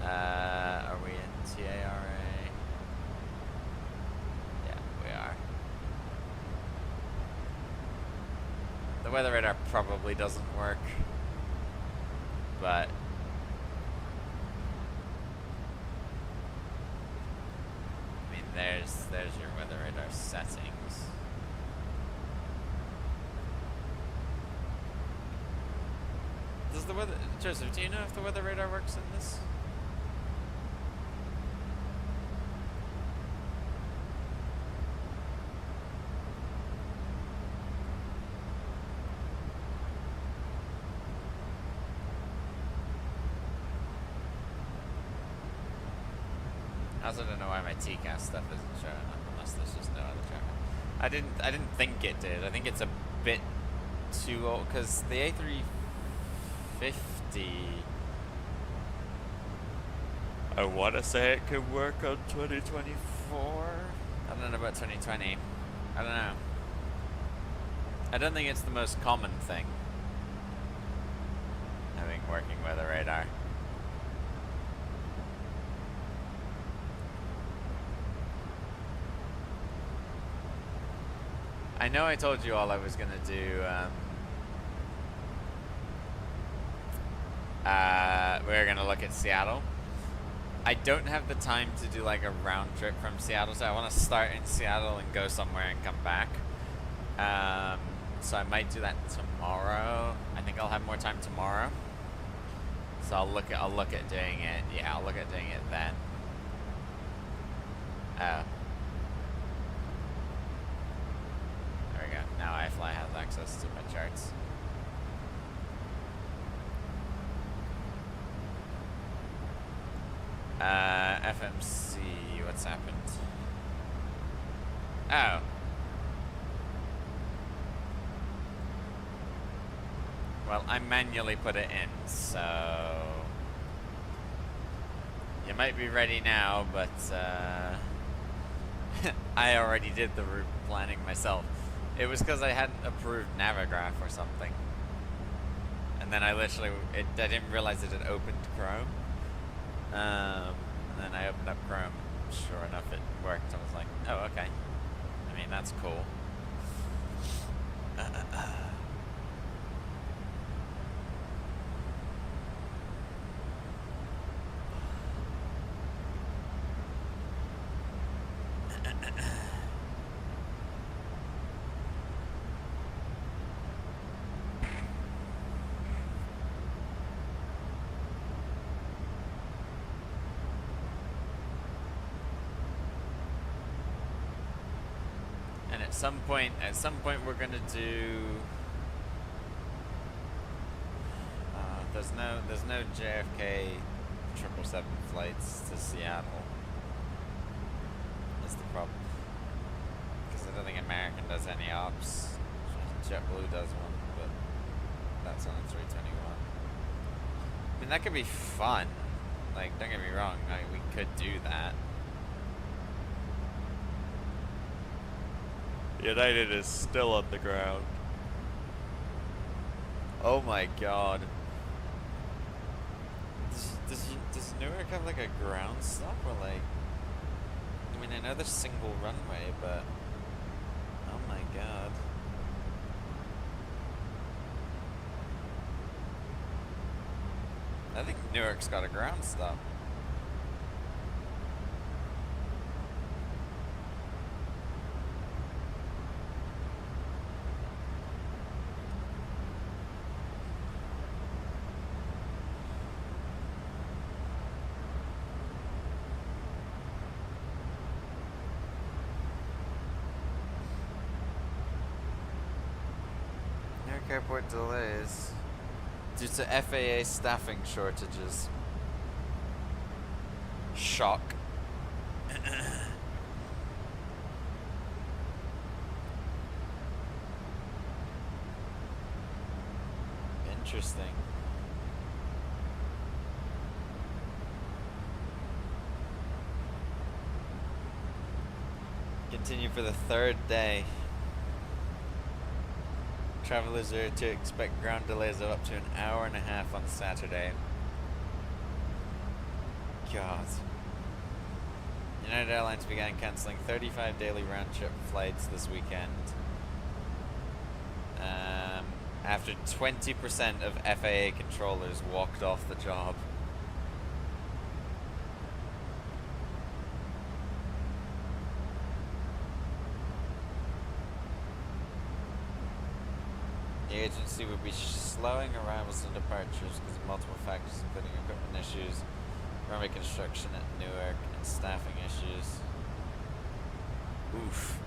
Are we in TARA? Yeah, we are. The weather radar probably doesn't work, but I mean, there's your weather radar settings. Does the weather, Joseph? Do you know if the weather radar works in this? I also don't know why my TCAS stuff isn't showing up unless there's just no other tracker. I didn't think it did. I think it's a bit too old because the A350. I want to say it could work on 2024. I don't know about 2020. I don't know. I don't think it's the most common thing having working weather radar. I know I told you all I was gonna do, we were gonna look at Seattle. I don't have the time to do like a round trip from Seattle, so I want to start in Seattle and go somewhere and come back. So I might do that tomorrow. I think I'll have more time tomorrow. So I'll look at doing it. Yeah, I'll look at doing it then. Oh. There we go. Now iFly has access to my charts. FMC, what's happened? Oh. Well, I manually put it in, so you might be ready now, but I already did the route planning myself. It was because I hadn't approved Navigraph or something. And then I didn't realize it had opened Chrome. And then I opened up Chrome. Sure enough, it worked. I was like, oh, okay. I mean, that's cool. At some point we're gonna do. There's no JFK 777 flights to Seattle. That's the problem. Because I don't think American does any ops. JetBlue does one, but that's on a 321. I mean, that could be fun. Like, don't get me wrong. Like, we could do that. United is still on the ground. Oh my god. Does Newark have like a ground stop or like... I mean, I know there's single runway, but... Oh my god. I think Newark's got a ground stop. Newark Airport delays due to FAA staffing shortages. Shock. Interesting. Continue for the third day. Travelers are to expect ground delays of up to an hour and a half on Saturday. God. United Airlines began cancelling 35 daily round-trip flights this weekend. After 20% of FAA controllers walked off the job. The agency would be slowing arrivals and departures because of multiple factors, including equipment issues, runway construction at Newark, and staffing issues. Oof.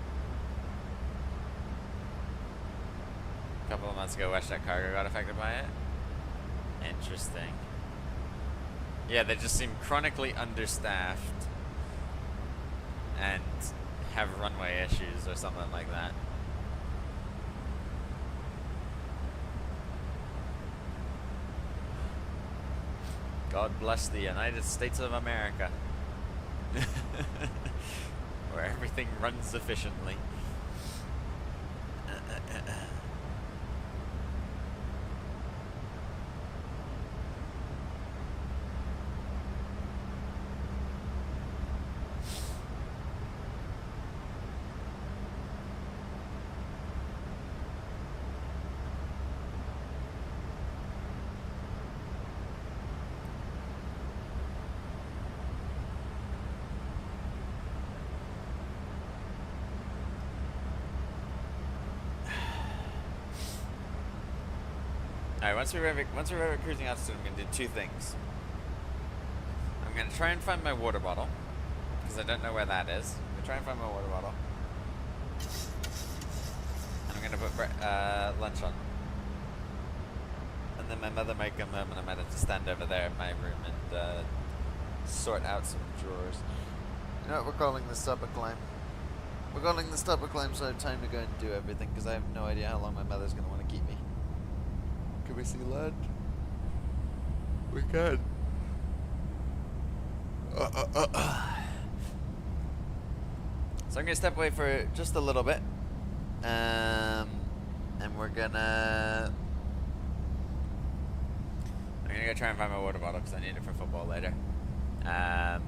A couple of months ago, WestJet Cargo got affected by it. Interesting. Yeah, they just seem chronically understaffed and have runway issues or something like that. God bless the United States of America. Where everything runs efficiently. Alright, once we arrive at cruising altitude, I'm going to do two things. I'm going to try and find my water bottle, because I don't know where that is. I'm going to try and find my water bottle. And I'm going to put lunch on. And then my mother might come home and I might have to stand over there in my room and sort out some drawers. You know what, we're calling this up a climb. We're calling this up a climb so I have time to go and do everything, because I have no idea how long my mother's going to want to keep me. Can we see land? We can. So I'm gonna step away for just a little bit, and we're gonna. I'm gonna go try and find my water bottle because I need it for football later. I'm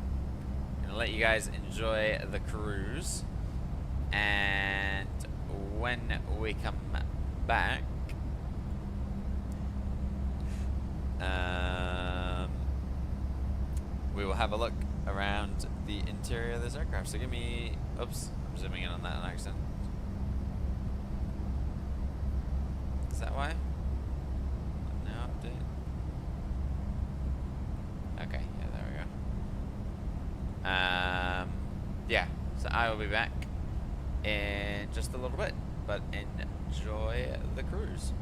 gonna let you guys enjoy the cruise, and when we come back. We will have a look around the interior of this aircraft. So give me... Oops, I'm zooming in on that on accident. Is that why? No update. Okay, yeah, there we go. Yeah, so I will be back in just a little bit, but enjoy the cruise.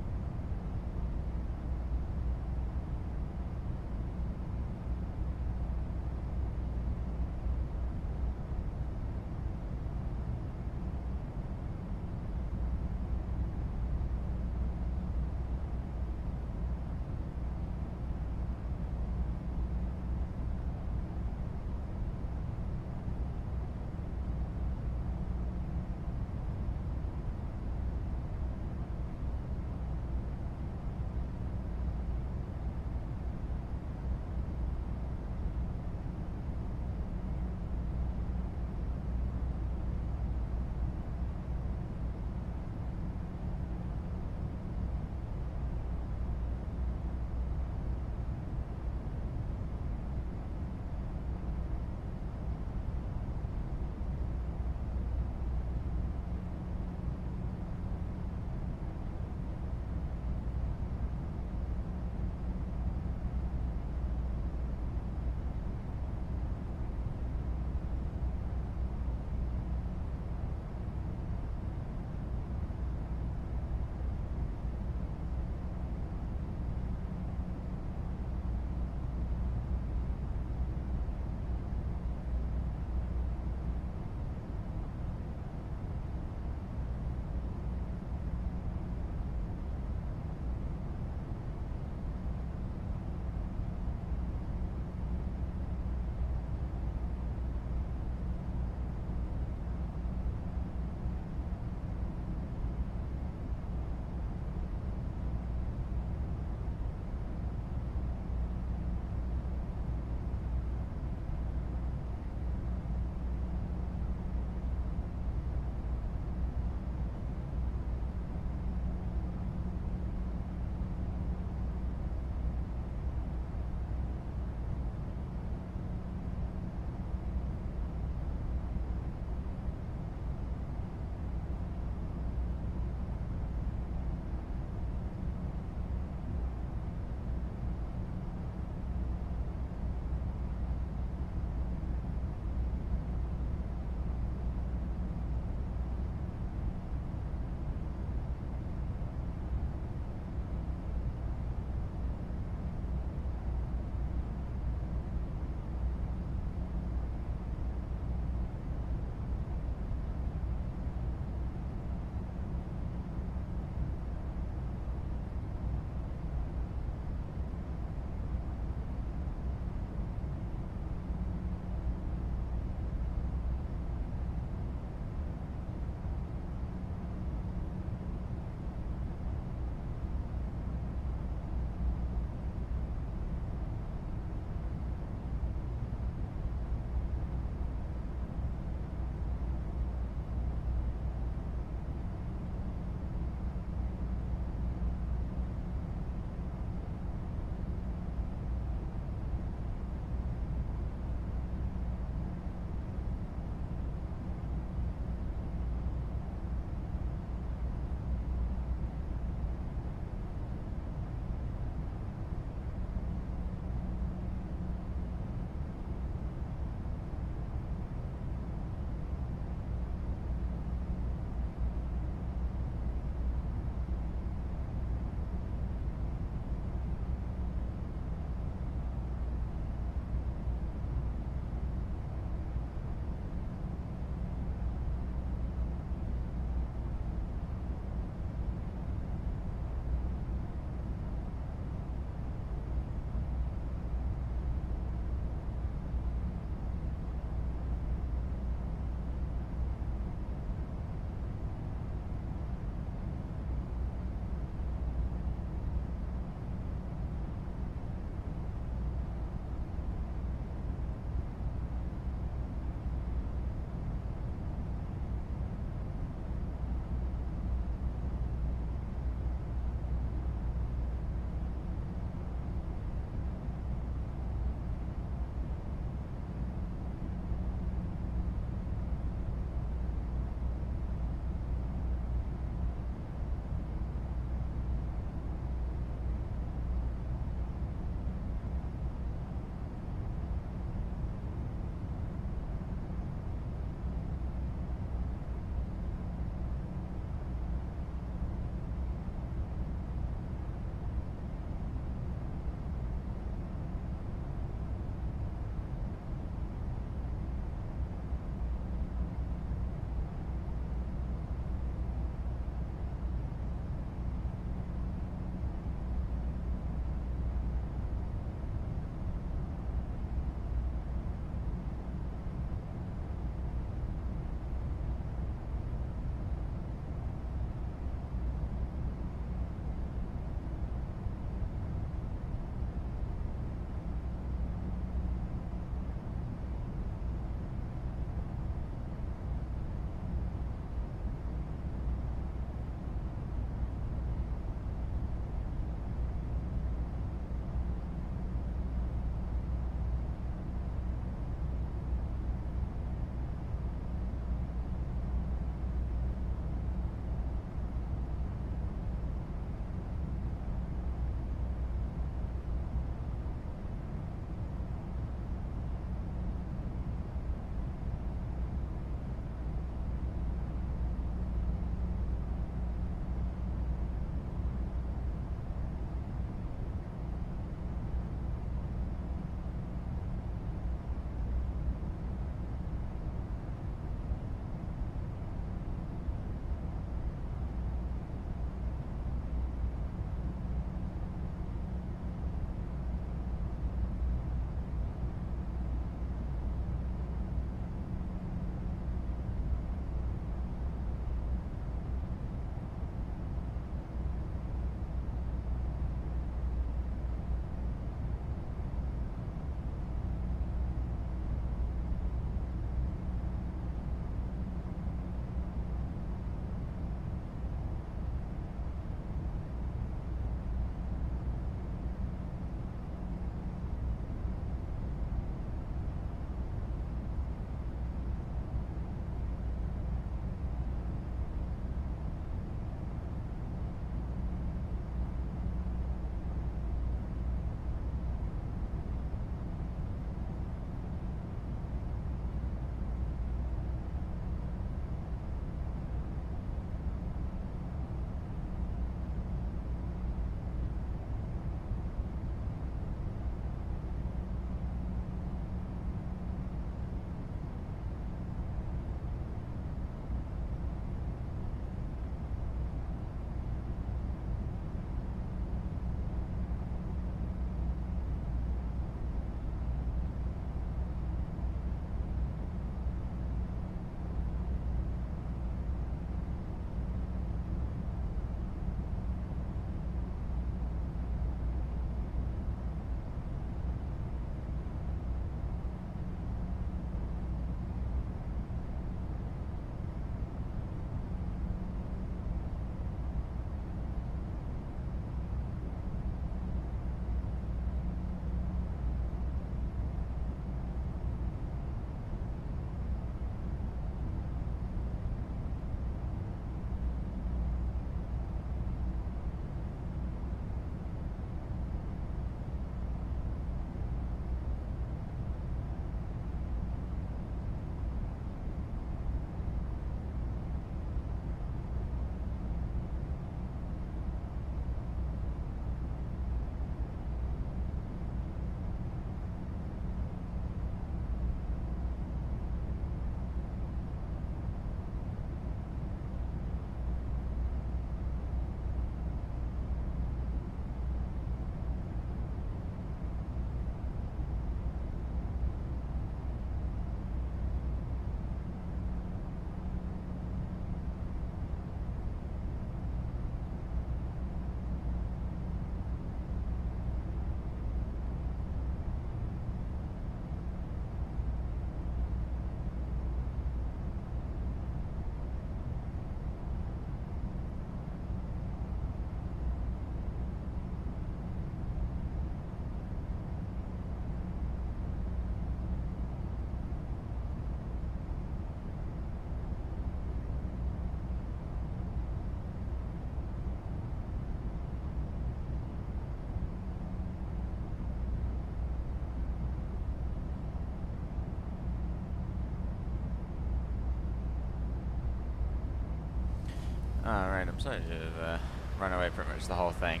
Alright, I'm sorry to run away pretty much the whole thing.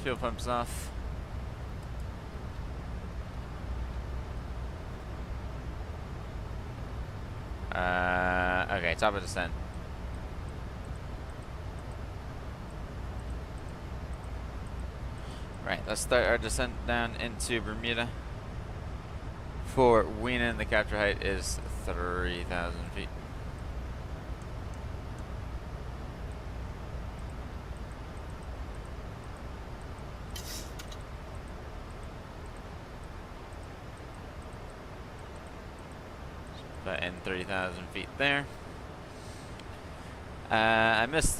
Fuel pump's off. Okay, top of descent. Right, let's start our descent down into Bermuda. For Weenan, the capture height is 3,000 feet. Put in 3,000 feet there. I missed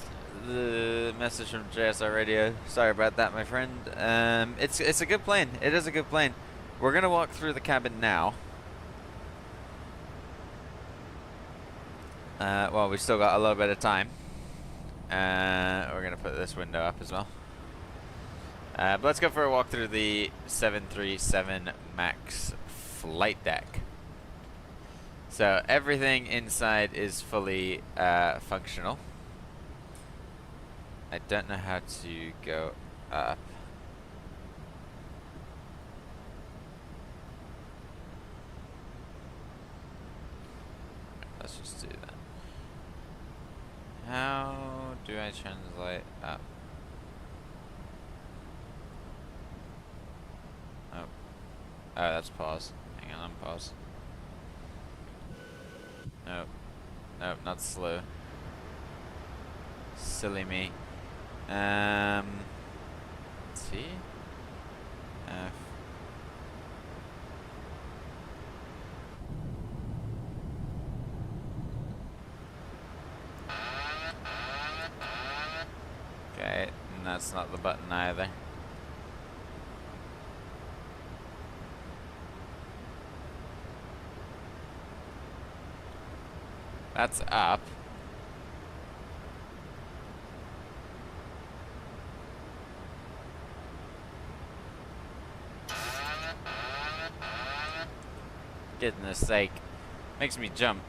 the message from JSR Radio. Sorry about that, my friend. It's a good plane. It is a good plane. We're gonna walk through the cabin now. Well, we still got a little bit of time. We're gonna put this window up as well. But let's go for a walk through the 737 MAX flight deck. So everything inside is fully functional. I don't know how to go up. Let's just do that. How do I translate up? Oh. Oh, that's pause. Hang on, pause. Nope. Nope, not slow. Silly me. T? F. Okay, and that's not the button either. That's up. Goodness sake. Makes me jump.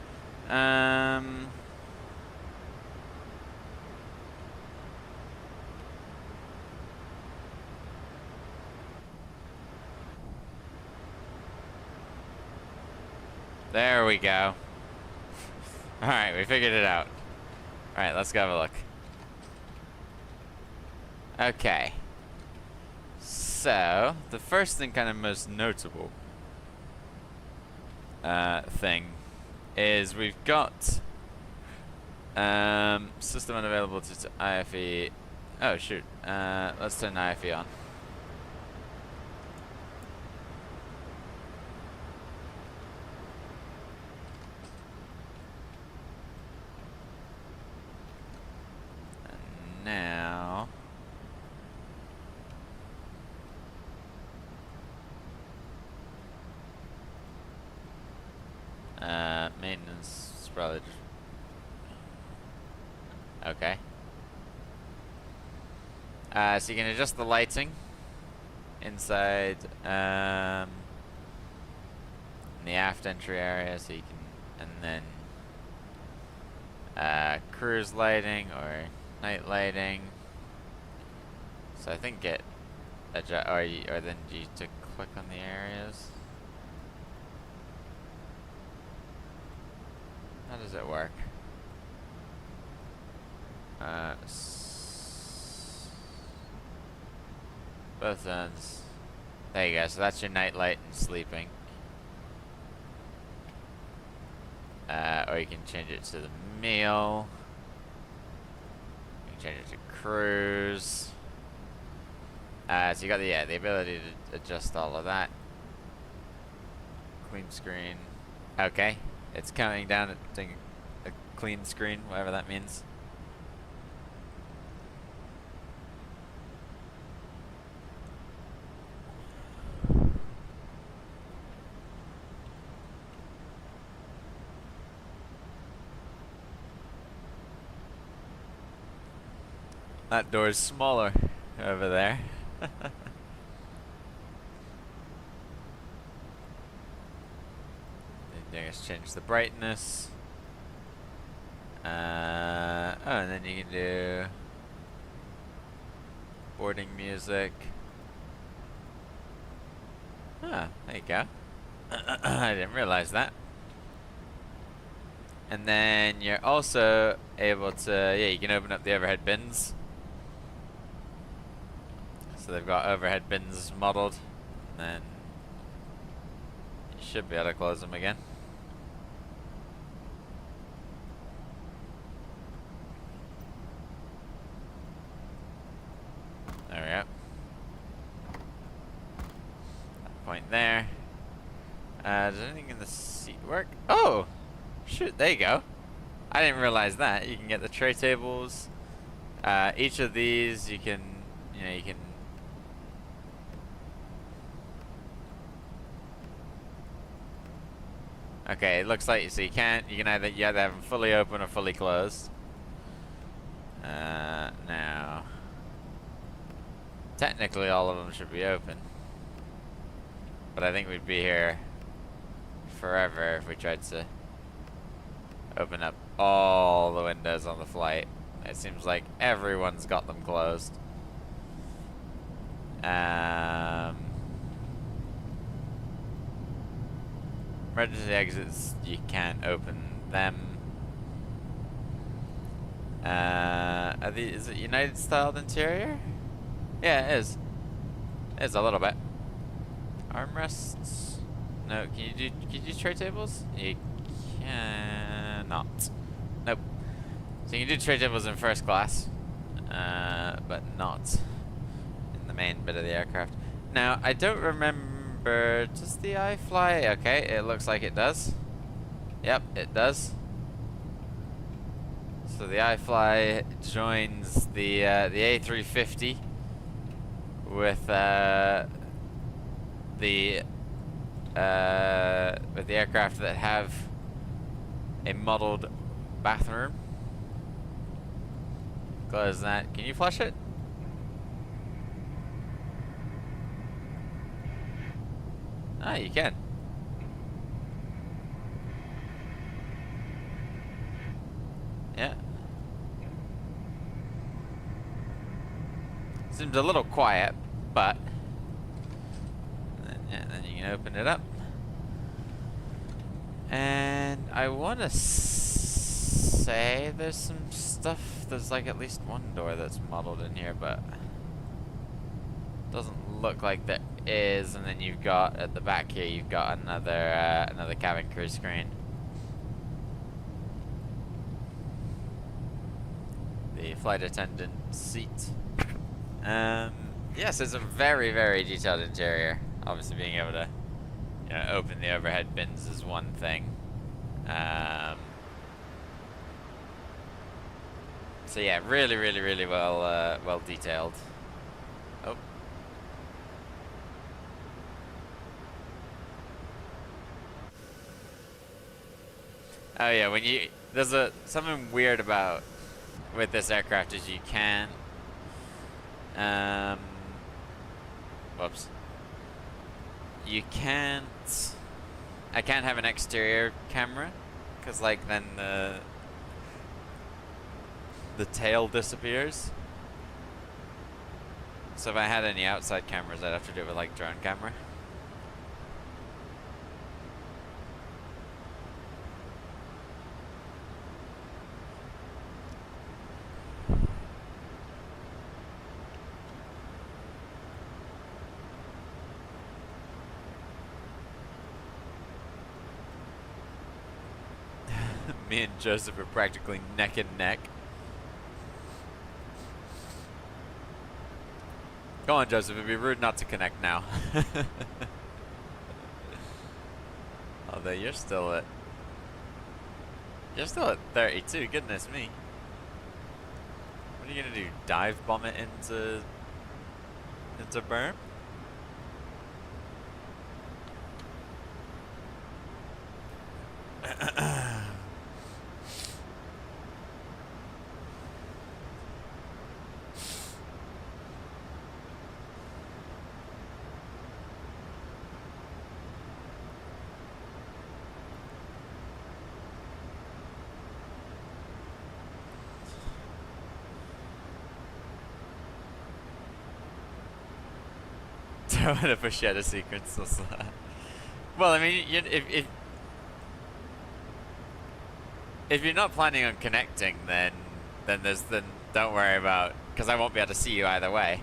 There we go. Alright, we figured it out. Alright, let's go have a look. Okay. So, the first thing kind of most notable thing is we've got system unavailable to IFE. Oh shoot, let's turn IFE on. And now maintenance is probably just okay. So you can adjust the lighting inside in the aft entry area, so you can, and then cruise lighting or night lighting. So I think get adjust, or then you to click on the areas. How does it work? Both ends. There you go. So that's your night light and sleeping. Or you can change it to the meal. You can change it to cruise. So you got the ability to adjust all of that. Clean screen. Okay. It's counting down at a clean screen, whatever that means. That door is smaller over there. Let's change the brightness. Oh, and then you can do boarding music. Ah, there you go. I didn't realize that. And then you're also able to, yeah, you can open up the overhead bins. So they've got overhead bins modeled, and then you should be able to close them again. There we go. That point there. Does anything in the seat work? Oh! Shoot, there you go. I didn't realize that. You can get the tray tables. Each of these you can, you can okay, it looks like, so you can either have them fully open or fully closed. Now, technically all of them should be open, but I think we'd be here forever if we tried to open up all the windows on the flight. It seems like everyone's got them closed. Emergency exits, you can't open them. Is it United styled interior? Yeah, it is. It is a little bit. Armrests? No, can you do tray tables? You cannot. Nope. So you can do tray tables in first class, but not in the main bit of the aircraft. Now, I don't remember, does the iFly? Okay, it looks like it does. Yep, it does. So the iFly joins the A350 with the aircraft that have a modeled bathroom. Close that. Can you flush it? Ah, you can. Yeah. Seems a little quiet, but then you can open it up. And I want to say there's some stuff. There's like at least one door that's modeled in here, but doesn't look like there is. And then you've got at the back here, you've got another cabin crew screen. The flight attendant seat. Yes, it's a very, very detailed interior. Obviously, being able to, open the overhead bins is one thing. So yeah, really, really, really well detailed. Oh. Oh yeah, there's something weird about with this aircraft is you can't. Whoops. You can't. I can't have an exterior camera, cause like then the tail disappears. So if I had any outside cameras, I'd have to do it with like drone camera. Me and Joseph are practically neck and neck. Go on, Joseph. It'd be rude not to connect now. Although you're still at 32. Goodness me. What are you gonna do? Dive bomb it into berm? don't want to push you out of sequence. Well, I mean, if you're not planning on connecting, then don't worry about, because I won't be able to see you either way.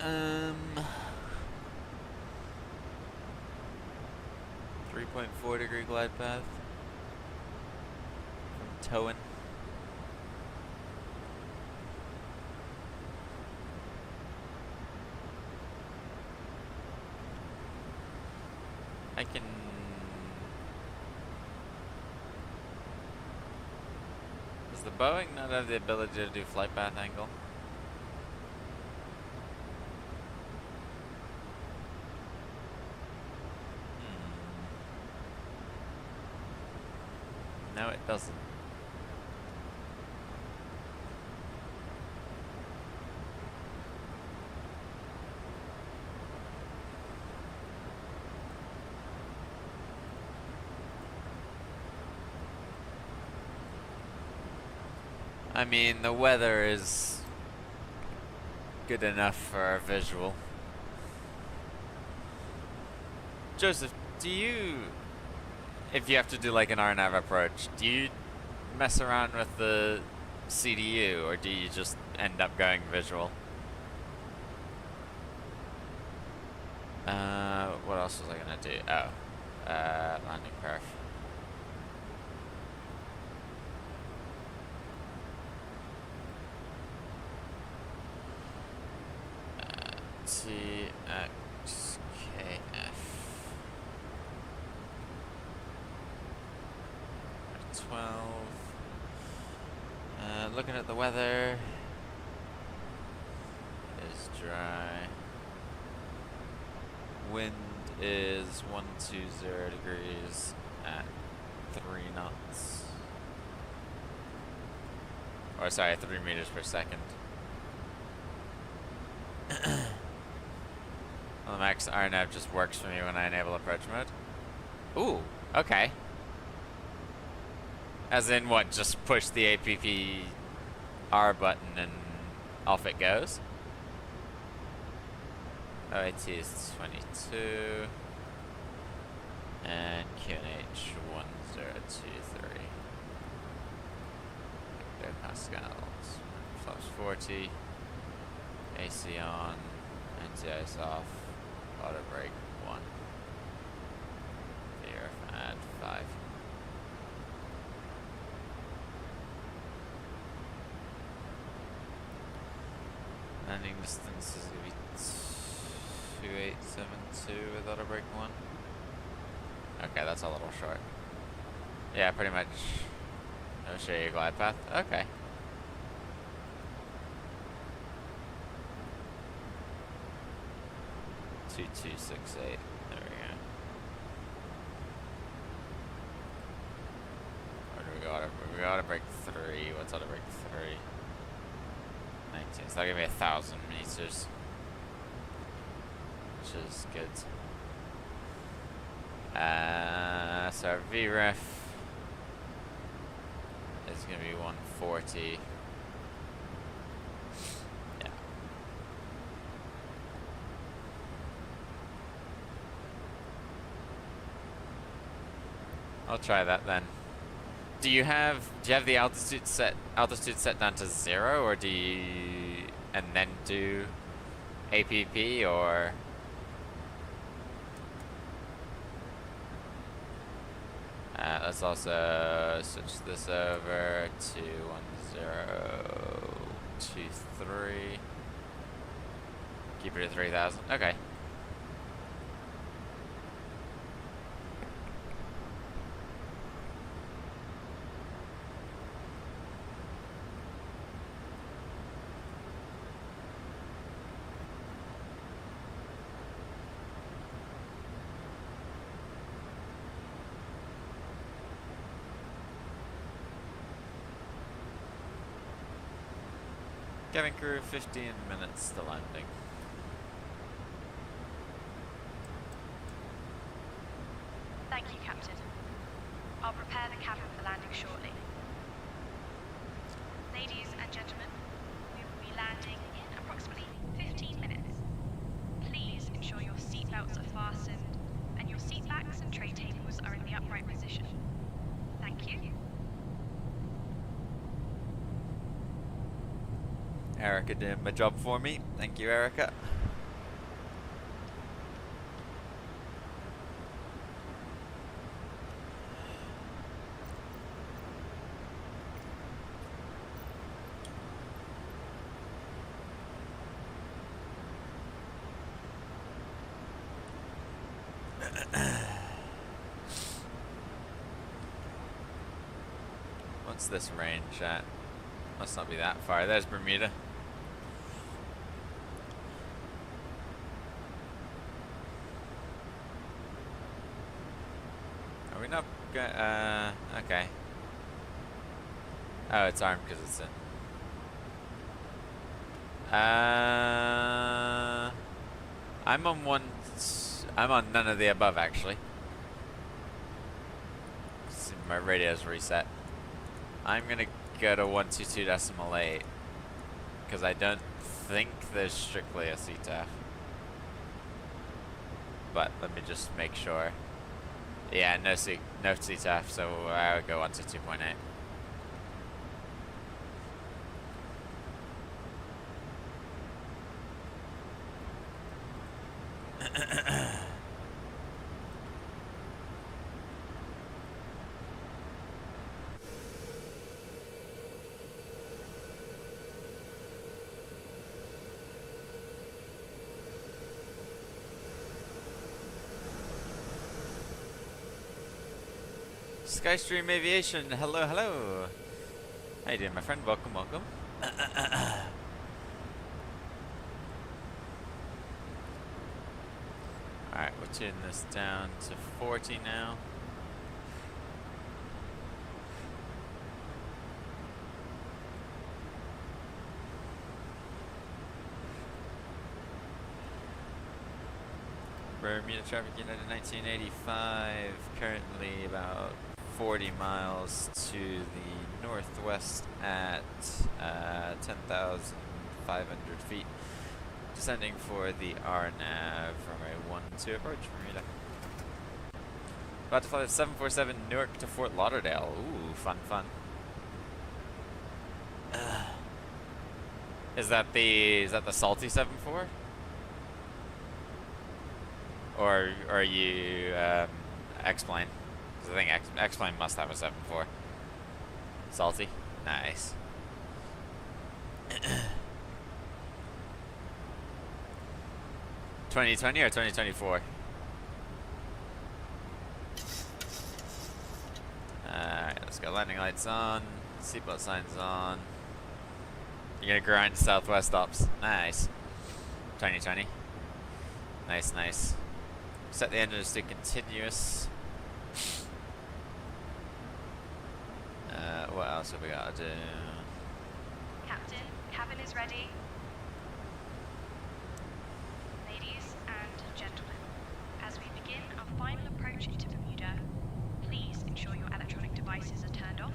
Um, 3.4-degree glide path from Towin. I can. Does the Boeing not have the ability to do flight path angle? No, it doesn't. I mean, the weather is good enough for our visual. Joseph, do you, if you have to do like an RNAV approach, do you mess around with the CDU, or do you just end up going visual? What else was I gonna do? Oh, landing perf. TXKF 12. Looking at the weather, it is dry. Wind is 120 degrees at 3 knots. Or sorry, 3 meters per second. Well, the max RNAV just works for me when I enable approach mode. Ooh, okay. As in what, just push the APP-R button and off it goes? OAT is 22. And QNH 1023. Hectopascals. Flaps 40. AC on. NTI's off. Auto brake 1. Here, add 5. Landing distance is going to be 2872 with auto brake 1. Okay, that's a little short. Yeah, pretty much. I'll show you a glide path. Okay. Two 268. There we go. Where do we go? We got to break 3. What's auto break 3? 19. So that'll give me 1,000 meters, which is good. So our VREF is going to be 140. Yeah. I'll try that then. Do you have the altitude set down to 0, or do you and then do APP, or Let's also switch this over to 1023. Keep it at 3000. Okay. Cabin crew, 15 minutes to landing. Thank you, Captain. I'll prepare the cabin for landing shortly. Ladies and gentlemen, we will be landing in approximately 15 minutes. Please ensure your seatbelts are fastened and your seat backs and tray tables are in the upright position. Thank you. Erica did my job for me. Thank you, Erica. What's this range at? Must not be that far. There's Bermuda. Are we not okay. Oh, it's armed because it's in. I'm on none of the above, actually. See, my radio's reset. I'm gonna go to 122.8 because I don't think there's strictly a CTAF. But let me just make sure. Yeah, no CTAF, so I would go 122.8. Skystream Aviation, hello, hello. How you doing, my friend? Welcome, welcome. Alright, we're tuning this down to 40 now. Bermuda traffic United 1985, currently about 40 miles to the northwest at 10,500 feet. Descending for the RNAV runway 12 approach Bermuda. About to fly the 747 Newark to Fort Lauderdale. Ooh, fun, fun. Is that the salty 74? Or are you X-Plane? Because I think X-Plane must have a 7.4. Salty? Nice. 2020 or 2024? Alright, let's go. Landing lights on. Seatbelt signs on. You're gonna grind Southwest ops. Nice. 2020. Nice, nice. Set the engines to continuous. What else have we got to do? Captain, cabin is ready. Ladies and gentlemen, as we begin our final approach into Bermuda, please ensure your electronic devices are turned off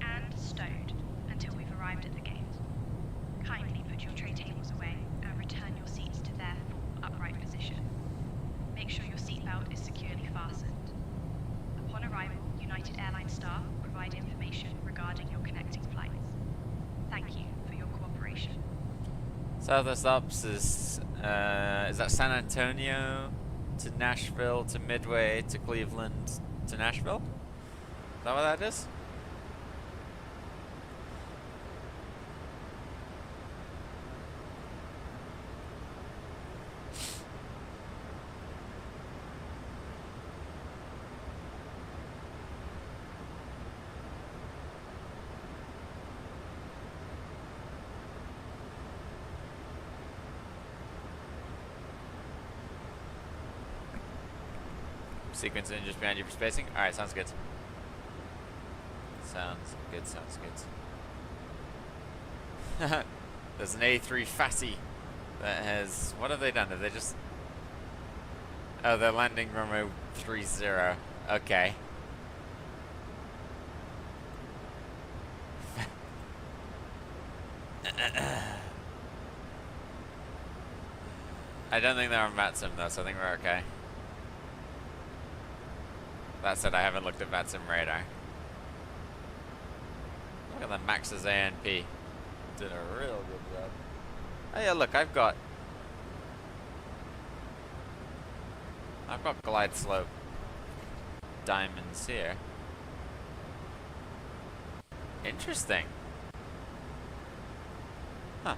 and stowed until we've arrived at the gate. Kindly put your tray tables away and return your seats to their full upright position. Make sure your seatbelt is securely fastened. Upon arrival, United Airlines staff will provide information regarding your connecting flights. Thank you for your cooperation. Southwest ops is that San Antonio to Nashville to Midway to Cleveland to Nashville? Is that what that is? Sequence in just behind you for spacing. Alright, sounds good. Sounds good, sounds good. There's an A3 Fatty that has... What have they done? Have they just... Oh, they're landing runway 30. Okay. I don't think they're on VATSIM though, so I think we're okay. That said, I haven't looked at VATSIM radar. Look at the Max's ANP. Did a real good job. Oh yeah, look, I've got glide slope diamonds here. Interesting. Huh.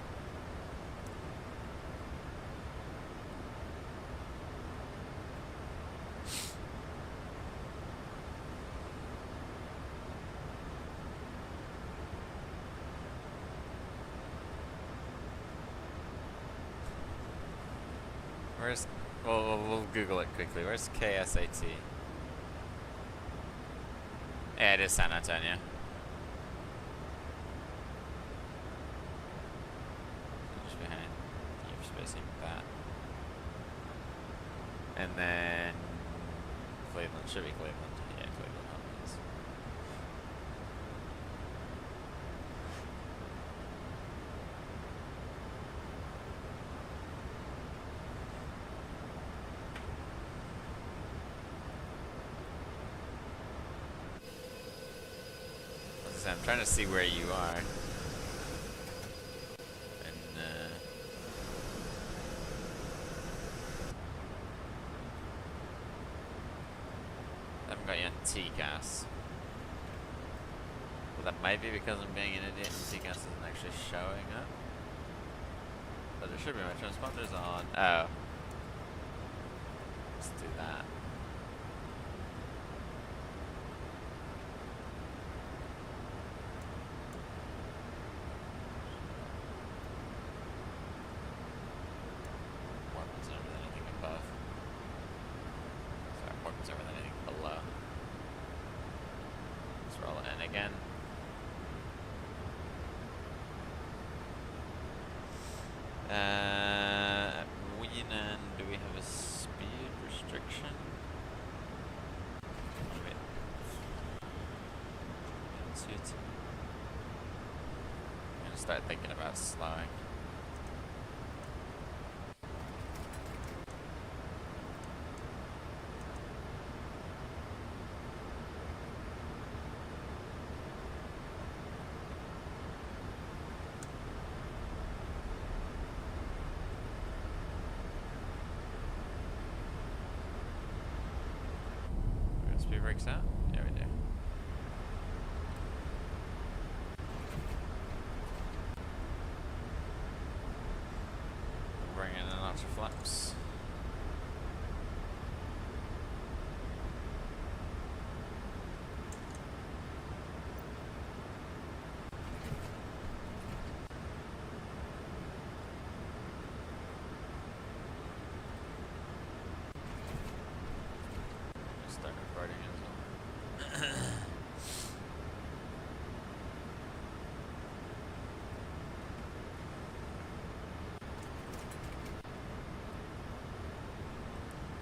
Where's... We'll Google it quickly. Where's KSAT? Yeah, it is San Antonio. Just behind. You're spacing that. And then... Cleveland. Should be Cleveland. Yeah, Cleveland. Obvious. I'm trying to see where you are. And, I haven't got you on TCAS. Well, that might be because I'm being an idiot and TCAS isn't actually showing up. But it should be. My transponder's on. Oh. Let's do that. Again. Weenan, do we have a speed restriction? Wait. I'm gonna start thinking about slowing. Breaks out? Yeah, we do. Bring in an ultra flaps. Start recording as well.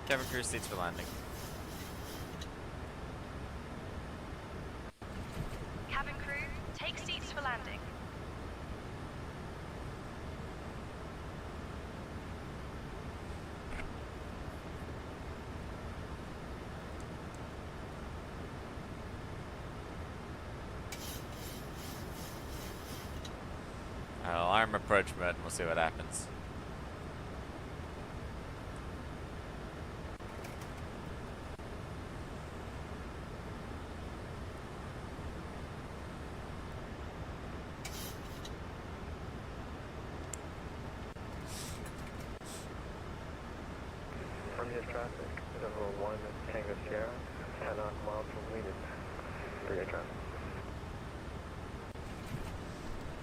Cabin crew seats for landing. Cabin crew, take seats for landing. Alarm approach mode and we'll see what happens. 1 Tango Sierra, 10 miles from Wheaton. Area traffic.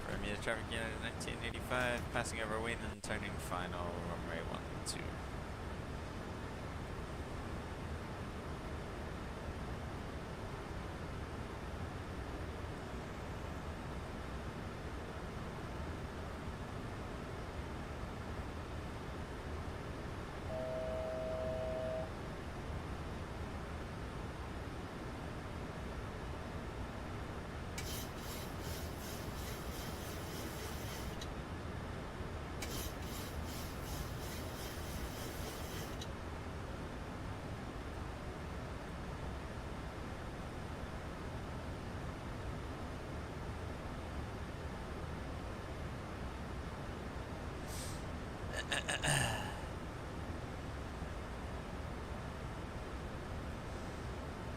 Bermuda traffic unit 1985, passing over Wheaton, turning final, runway 12.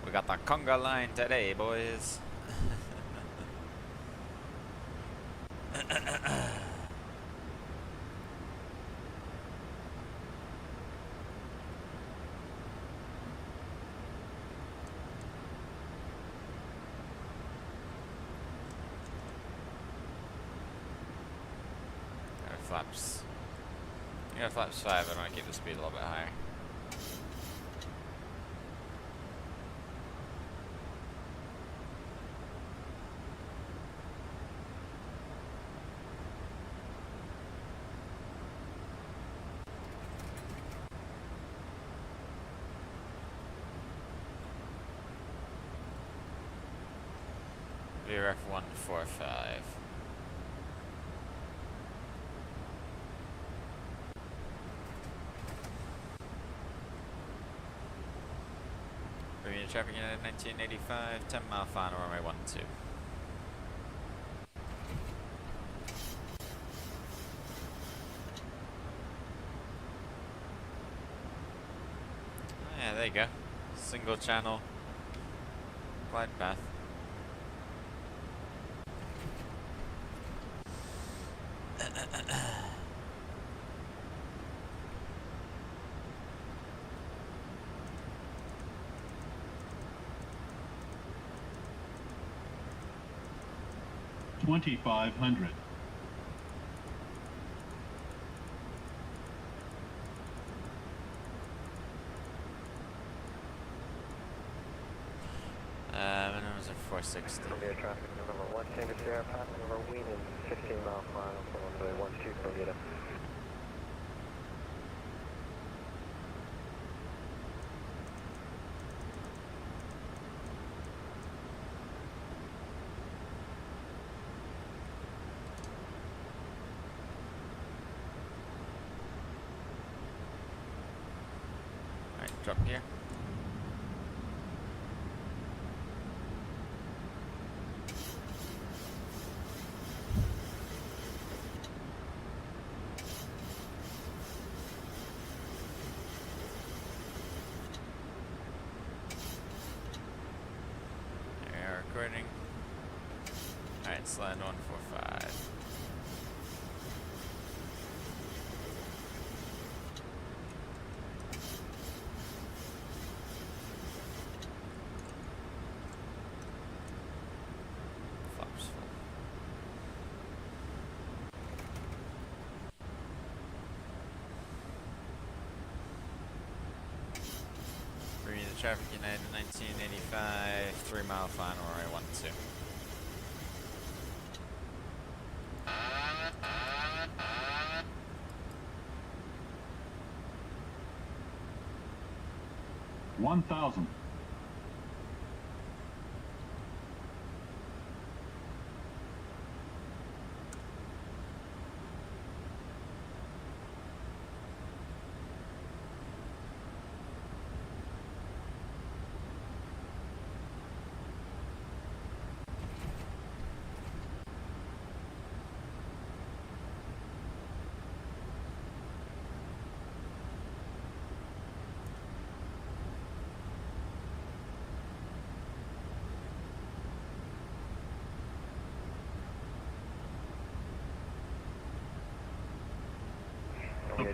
We got the conga line today, boys. Flaps. Yeah, flaps 5. I want to keep the speed a little bit higher. VRF 145. Bermuda traffic unit 1985, 10 mile final, runway 12. Oh, yeah, there you go. Single channel glide path. $2,500. Minimums are 460. Bermuda traffic, November 1 Tango Sierra, passing over Wheaton, 15 mile final for runway 12 Bermuda. Alright, drop gear. Recording. Alright, slide 145. Flaps full. Bermuda traffic United 1985, 3 mile final, runway 12. $1,000.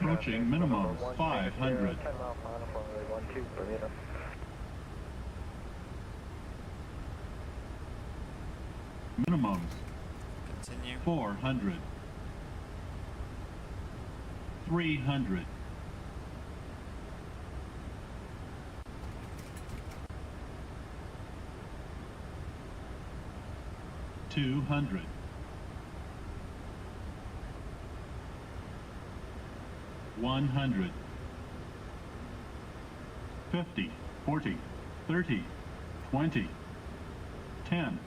Approaching minimums 500. 10 mile final for runway 12, Bermuda. Minimums Continue. 400. 300. 200. 100. 50, 40, 30, 20, 10.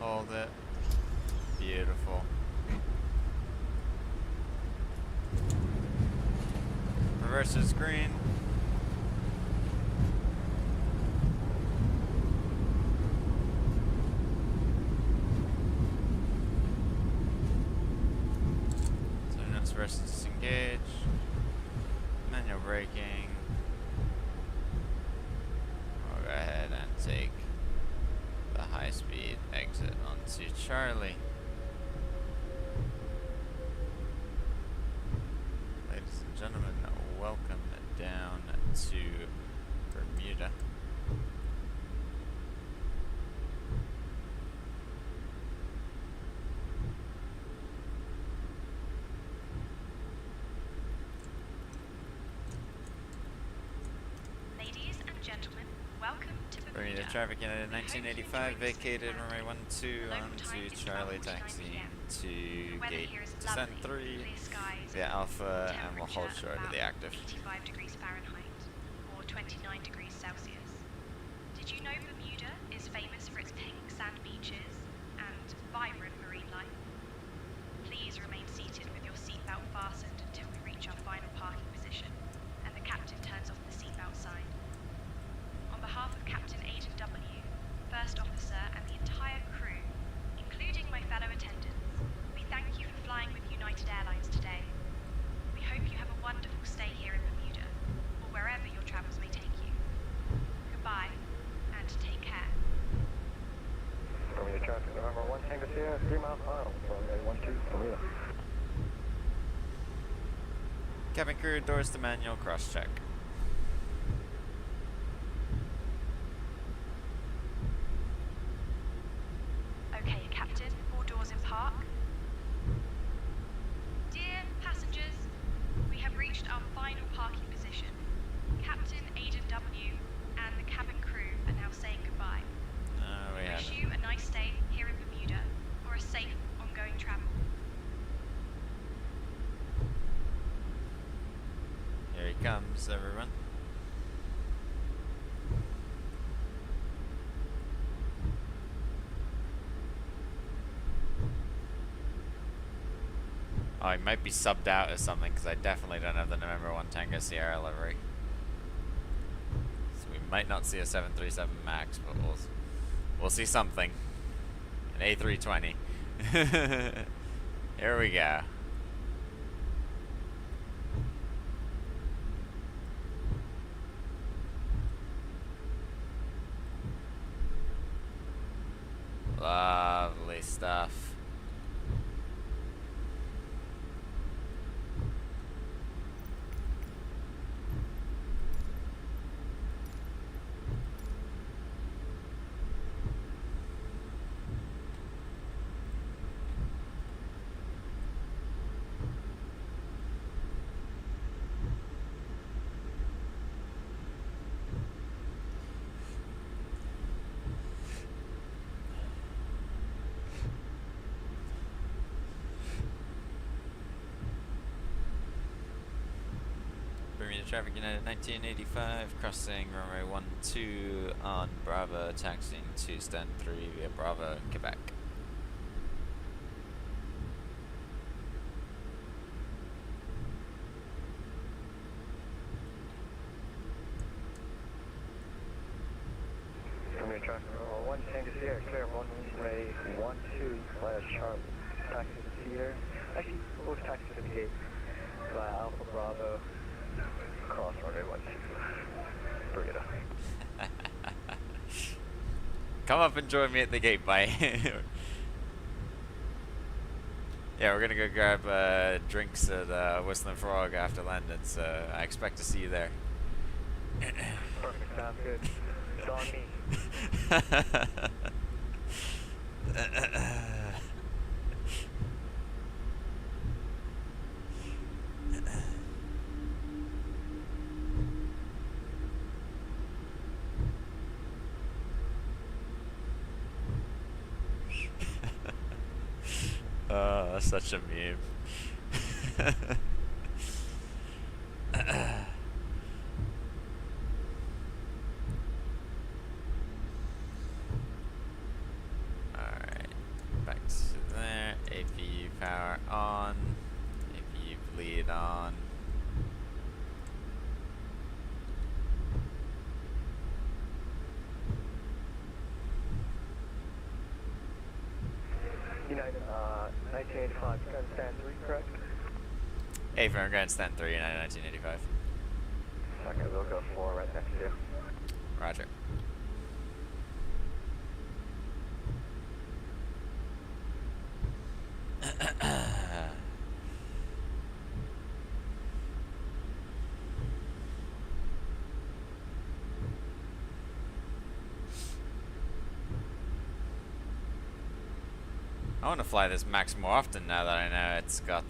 Hold it. Beautiful. Reverse is green. So next reverse is disengage. Manual braking. I'll go ahead and take the high-speed exit onto Charlie. Ladies and gentlemen, welcome down to Bermuda. Ladies and gentlemen, welcome to Bermuda Bermuda. traffic United 1985 vacated runway 12 onto Charlie taxiing to gate descent 3 via Alpha, and we'll hold short of the active. 85 degrees Fahrenheit or 29 degrees Celsius. Did you know Bermuda is famous for its pink sand beaches and vibrant marine life? Please remain seated with your seatbelt fastened until we reach our final parking position and the captain turns off the seatbelt sign. On behalf of Captain Aidan W., First Officer, and the entire crew, including my fellow attendants, we thank you for flying with United Airlines today. We hope you have a wonderful stay here in Bermuda, or wherever your travels may take you. Goodbye, and take care. Bermuda traffic, November 1 Tango Sierra, 3 mile final for runway 12, Bermuda. Cabin crew, doors to manual, cross check. Okay, Captain, all doors in park. Dear passengers, we have reached our final parking position. Captain Aidan W. and the cabin crew are now saying goodbye. We We wish haven't. you a nice stay here in Bermuda or a safe ongoing travel. Here he comes, everyone. Oh, he might be subbed out or something, because I definitely don't have the November 1 Tango Sierra livery. So we might not see a 737 MAX, but we'll see something. An A320. Here we go. Lovely stuff. Bermuda Traffic United 1985, crossing runway 12 on Bravo, taxiing to stand 3 via Bravo, Quebec. Bermuda traffic, November 1 Tango Sierra, clear runway 12 via Charlie. Taxi to Cedar, actually, both taxis to the gate via Alpha Bravo, cross runway 12, Bermuda. Come up and join me at the gate, bye. Yeah, we're gonna go grab drinks at Whistling Frog after landing, so I expect to see you there. Perfect, sounds good. It's on me. Oh, that's such a meme. Alright, back to there. APU power on. APU bleed on. United, 1985, you're going to stand 3, correct? Hey, I'm going to stand 3 in 1985. Okay, we'll go 4 right next to you. Roger. I want to fly this Max more often now that I know it's got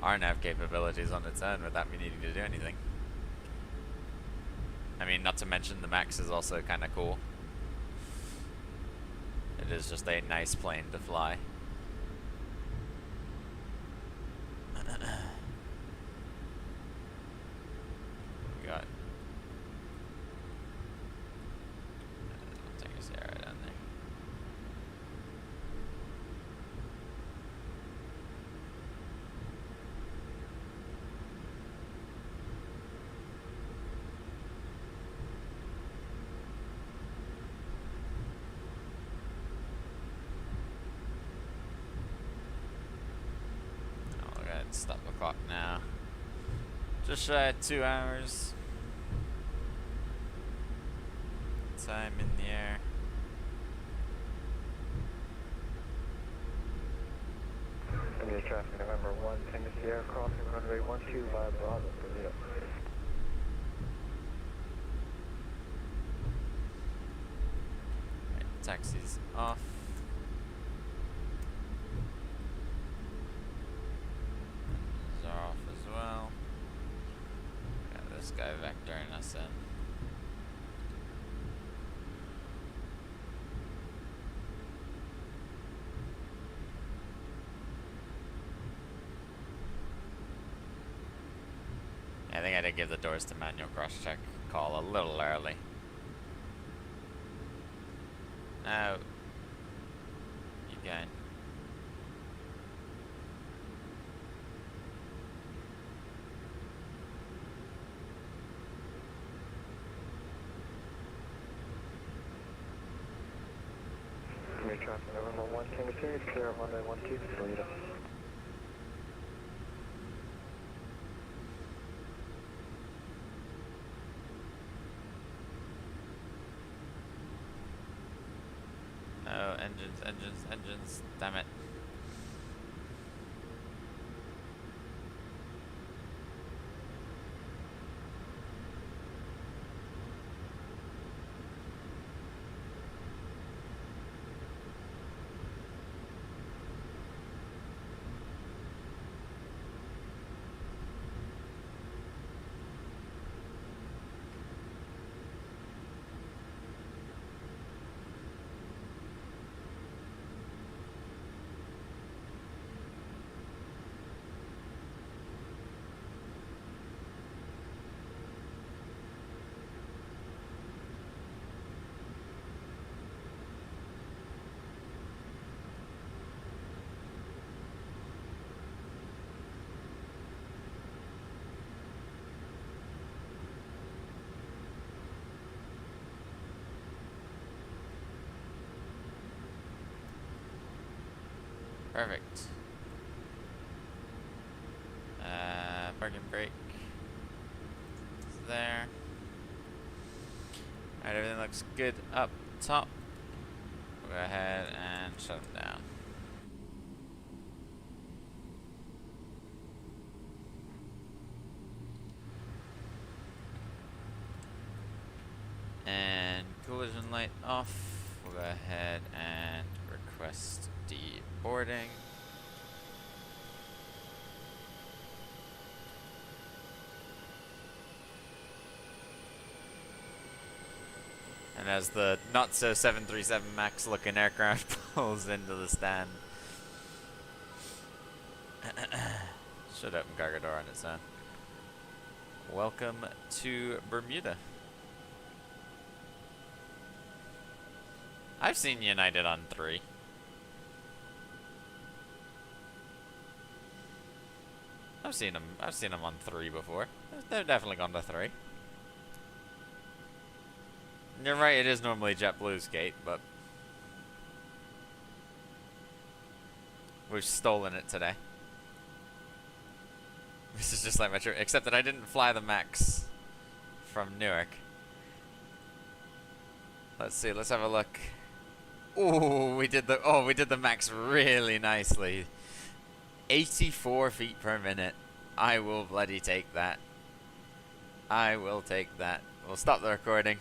RNAV capabilities on its own without me needing to do anything. I mean, not to mention the Max is also kind of cool. It is just a nice plane to fly. We got... Take us right down there. Stop the clock now. Just shy of 2 hours. Time in the air. Bermuda traffic, November 1, Tango Sierra, crossing runway 12 via Bravo, Bermuda. Right, taxi's off. Off as well. Got this guy vectoring us in. I think I did give the doors to manual cross-check call a little early. Now, you going? Bermuda traffic, November 1, Tango Sierra, clear of runway 12, Bermuda. No, engines, damn it. Perfect. Parking brake. It's there. Alright, everything looks good up top. We'll go ahead and shut them down. And collision light off. We'll go ahead and request deboarding. And as the not so 737 MAX looking aircraft pulls into the stand, should open cargo door on its own. Welcome to Bermuda. I've seen United on 3. I've seen them on 3 before. They've definitely gone to 3. You're right, it is normally JetBlue's gate, but we've stolen it today. This is just like my trip, except that I didn't fly the MAX from Newark. Let's see, let's have a look. Ooh, we did the MAX really nicely. 84 feet per minute. I will bloody take that. I will take that. We'll stop the recording.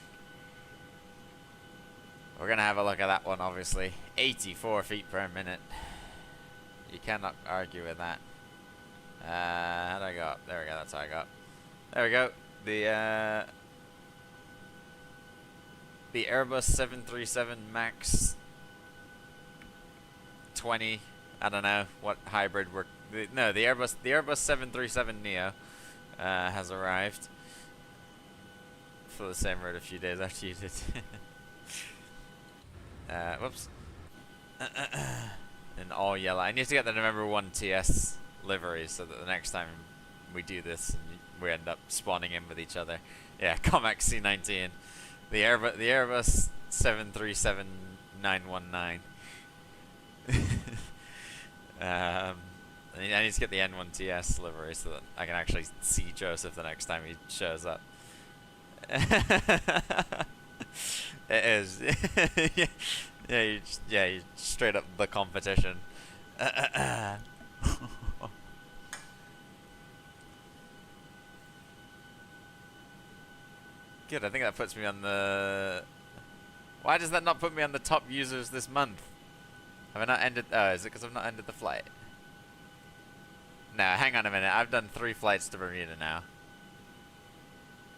We're gonna have a look at that one, obviously. 84 feet per minute. You cannot argue with that. How do I go up? There we go, that's how I go up. There we go. The Airbus 737 MAX 20, I don't know what hybrid we're... No, the Airbus 737 Neo has arrived. For the same route a few days after you did. Whoops. In all yellow. I need to get the November 1 TS livery so that the next time we do this, we end up spawning in with each other. Yeah, Comac C19. The Airbus 737-919. I need to get the N1 TS livery so that I can actually see Joseph the next time he shows up. It is. You straight up the competition. Good, I think that puts me on the... Why does that not put me on the top users this month? Have I not ended... Oh, is it because I've not ended the flight? No, hang on a minute. I've done 3 flights to Bermuda now.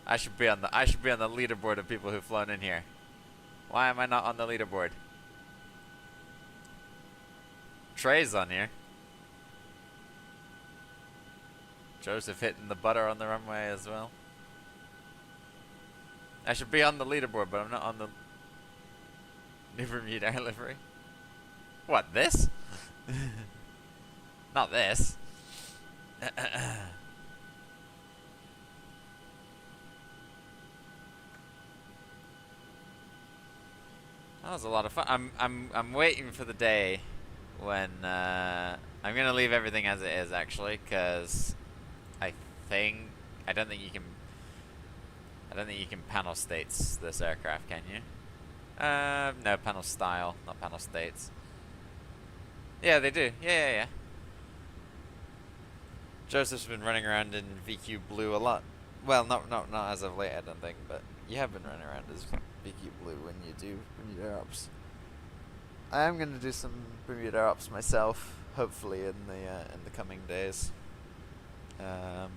I should be on the leaderboard of people who've flown in here. Why am I not on the leaderboard? Trey's on here. Joseph hitting the butter on the runway as well. I should be on the leaderboard, but I'm not on the New Bermuda Air livery. What, this? Not this. That was a lot of fun. I'm waiting for the day when I'm gonna leave everything as it is actually, because I don't think you can panel states this aircraft, can you? No, panel style, not panel states. Yeah, they do. Yeah. Joseph's been running around in VQ Blue a lot. Well, not as of late, I don't think, but you have been running around as VQ Blue when you do Bermuda ops. I am going to do some Bermuda ops myself, hopefully in the coming days. I'm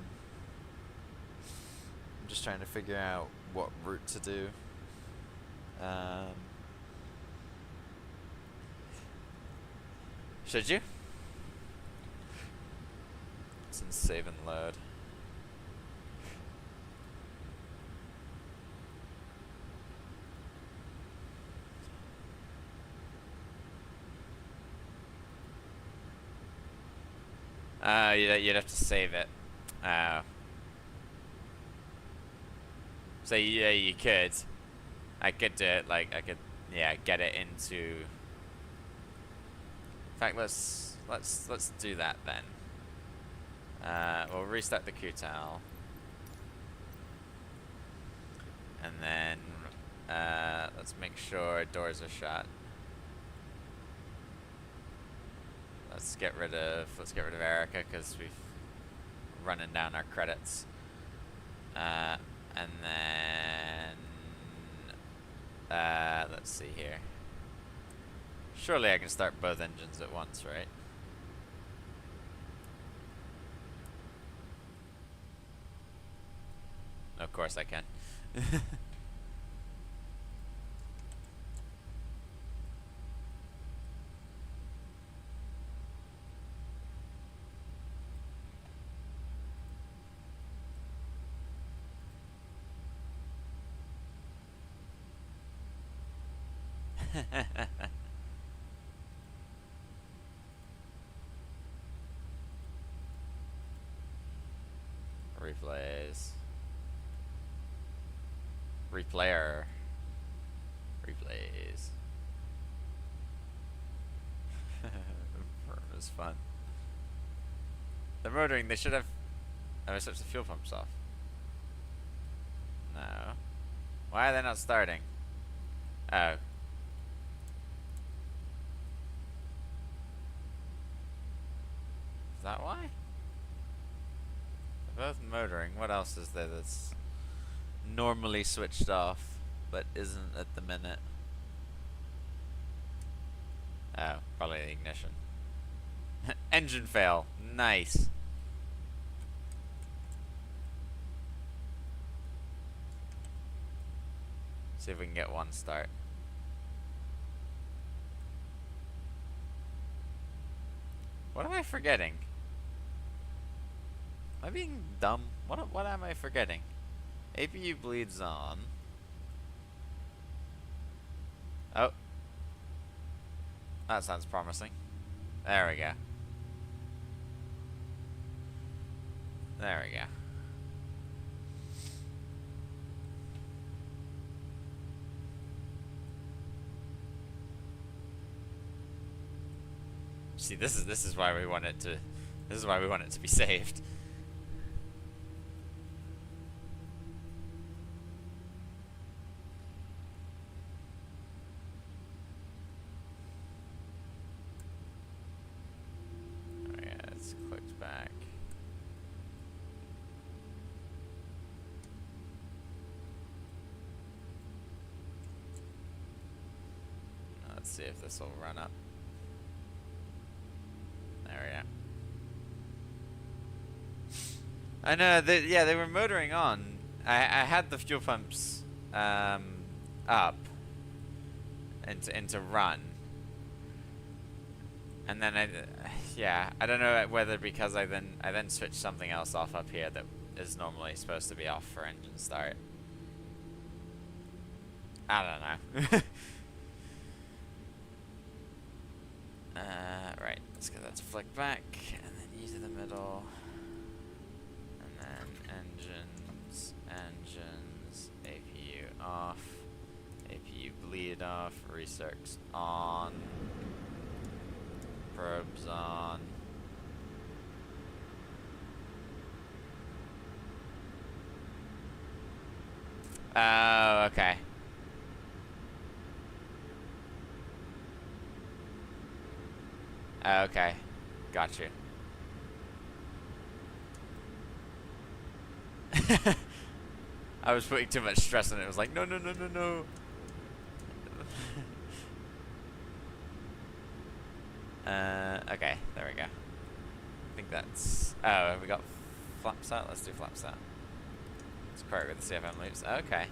just trying to figure out what route to do. Should you? It's in save and load. You'd have to save it. So yeah, you could. I could do it. Like I could, get it into. In fact, let's do that then. We'll restart the QTAL, and then let's make sure doors are shut. Let's get rid of Erica because we've running down our credits. And then let's see here. Surely I can start both engines at once, right? Of course I can. Replays. Replayer. Replays. It was fun. They're motoring, they should have... Oh, I switched the fuel pumps off. No. Why are they not starting? Oh. Is that why? They're both motoring. What else is there that's normally switched off, but isn't at the minute? Oh, probably the ignition. Engine fail. Nice. See if we can get one start. What am I forgetting? Am I being dumb? What am I forgetting? APU bleeds on. Oh. That sounds promising. There we go. There we go. See, this is why we want it to be saved. Oh yeah, it's clicked back. Let's see if this will run up. There we go. I know, yeah, they were motoring on. I had the fuel pumps up into run, and then I don't know whether because I then switched something else off up here that is normally supposed to be off for engine start. I don't know. Right, let's get that to flick back, and then E to the middle, and then engines, APU off, APU bleed off, recircs on, probes on. Oh, okay. Okay, got you. I was putting too much stress on it. It was like, no, no, no, no, no. Okay, there we go. I think that's... Oh, have we got flaps out? Let's do flaps out. Let's query with the CFM loops. Okay.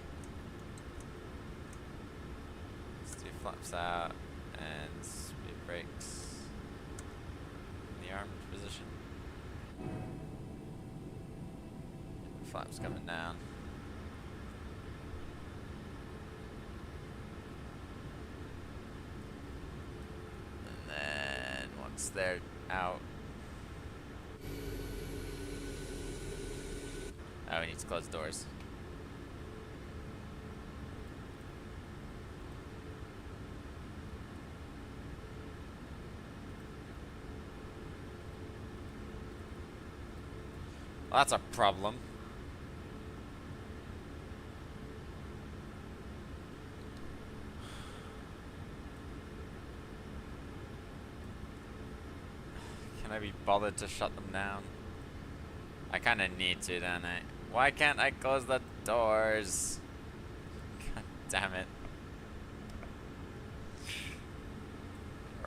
Let's do flaps out and speed brakes. Armed position. Flaps coming down. And then once they're out. Oh, we need to close doors. Well, that's a problem. Can I be bothered to shut them down? I kind of need to, don't I? Why can't I close the doors? God damn it.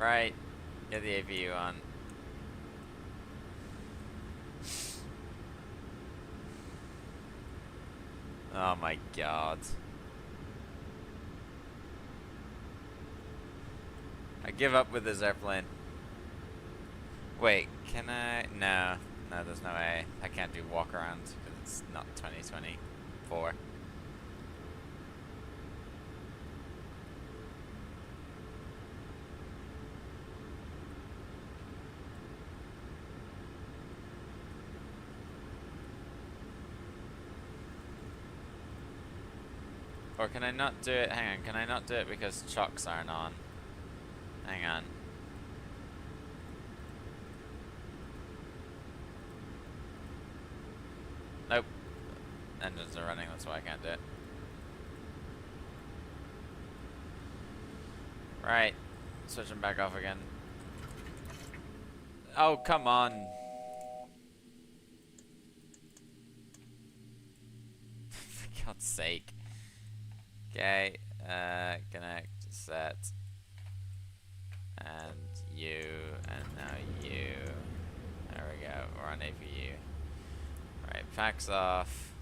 Right. Get the AVU on. Oh my god. I give up with this airplane. Wait, can I? No. No, there's no way. I can't do walk around because it's not 2024. Or can I not do it? Hang on, can I not do it because chocks aren't on? Hang on. Nope. Engines are running, that's why I can't do it. Right. Switching back off again. Oh, come on. For God's sake. Okay, connect, set. And you, and now you. There we go, we're on AVU. Right, packs off.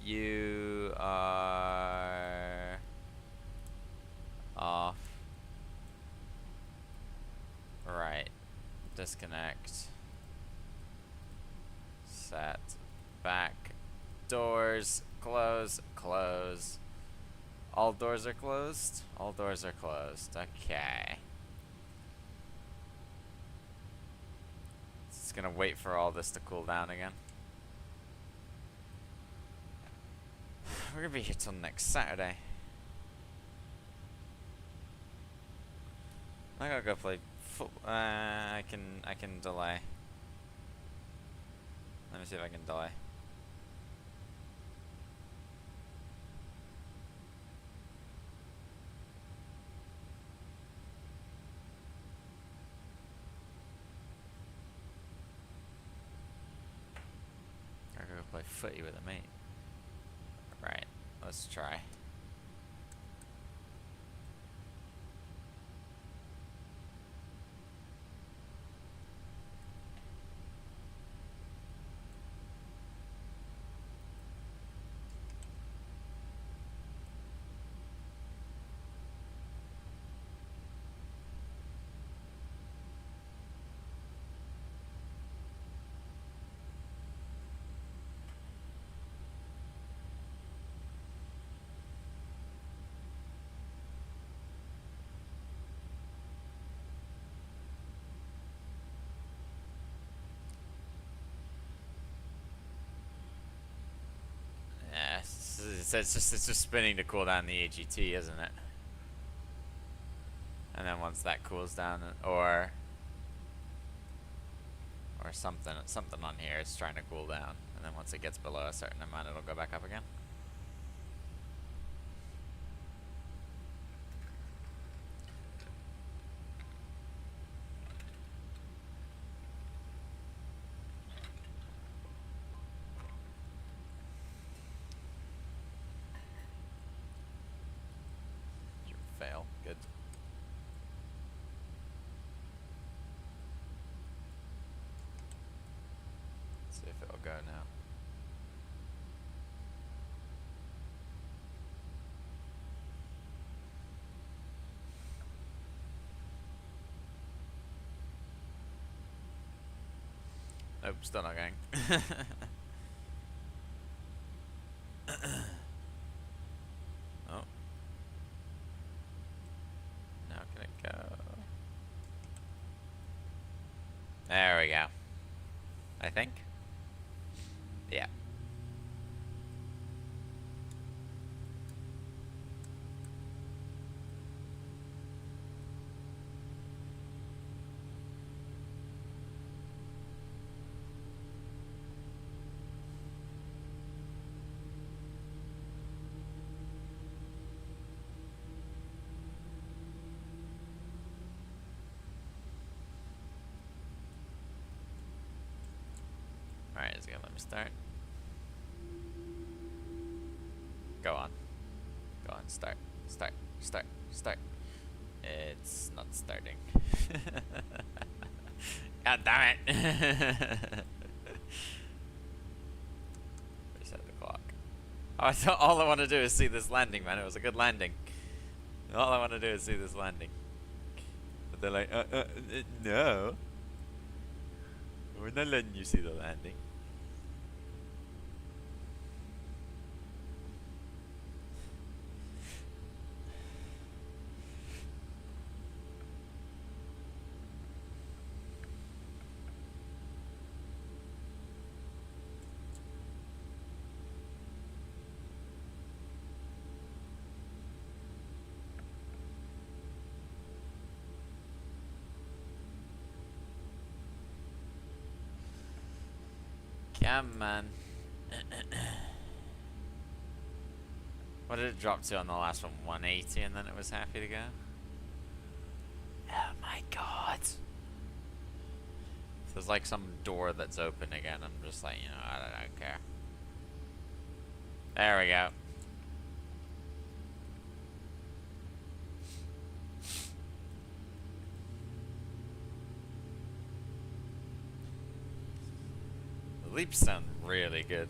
You are off. Right, disconnect. Set. Back. Doors. Close. Close. All doors are closed? All doors are closed. Okay. Just gonna wait for all this to cool down again. We're gonna be here till next Saturday. I gotta go play football. I can delay. Let me see if I can delay. I gotta go play footy with a mate. Right, let's try. Yeah, it's just spinning to cool down the AGT, isn't it? And then once that cools down, or something on here is trying to cool down, and then once it gets below a certain amount, it'll go back up again. Fail. Good. Let's see if it'll go now. Nope, still not going. Oh. Now can it go? There we go. I think. Yeah. Alright, it's gonna let me start. Go on. Go on, start. Start, start, start. It's not starting. God damn it! Reset the clock. Oh, all I want to do is see this landing, man. It was a good landing. All I want to do is see this landing. But they're like, no. We're not letting you see the landing. Come on. What did it drop to on the last one? 180 and then it was happy to go? Oh my god. If there's like some door that's open again, I'm just like, you know, I don't care. There we go. The leaps sound really good.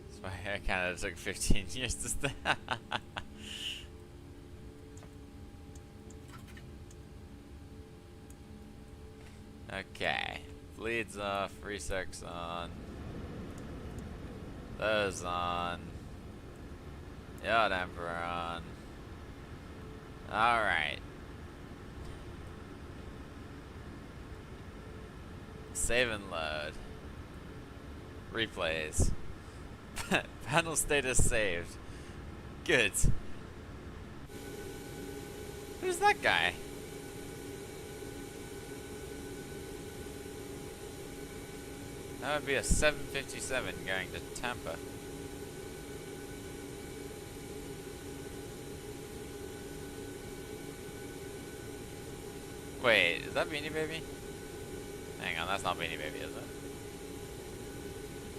That's why Air Canada took 15 years to start. Okay, bleeds off, resec's on, those on, yacht emperor on. Alright. Save and load. Replays. Panel status saved. Good. Who's that guy? That would be a 757 going to Tampa. Wait, is that Beanie Baby? Hang on, that's not Beanie Baby, is it?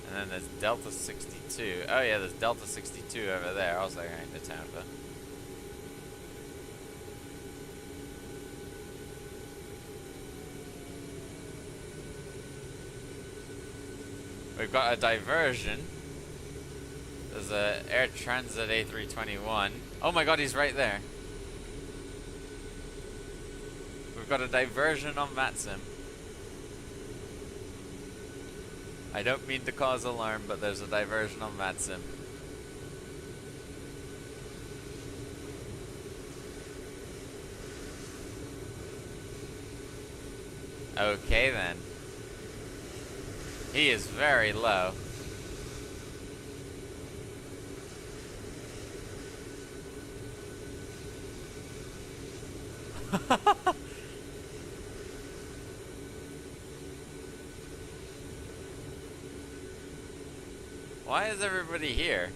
And then there's Delta 62. Oh yeah, there's Delta 62 over there, also going to Tampa. We've got a diversion. There's a Air Transat A321. Oh my god, he's right there. We've got a diversion on Matsim. I don't mean to cause alarm, but there's a diversion on Matsim. Okay then. He is very low. Why is everybody here?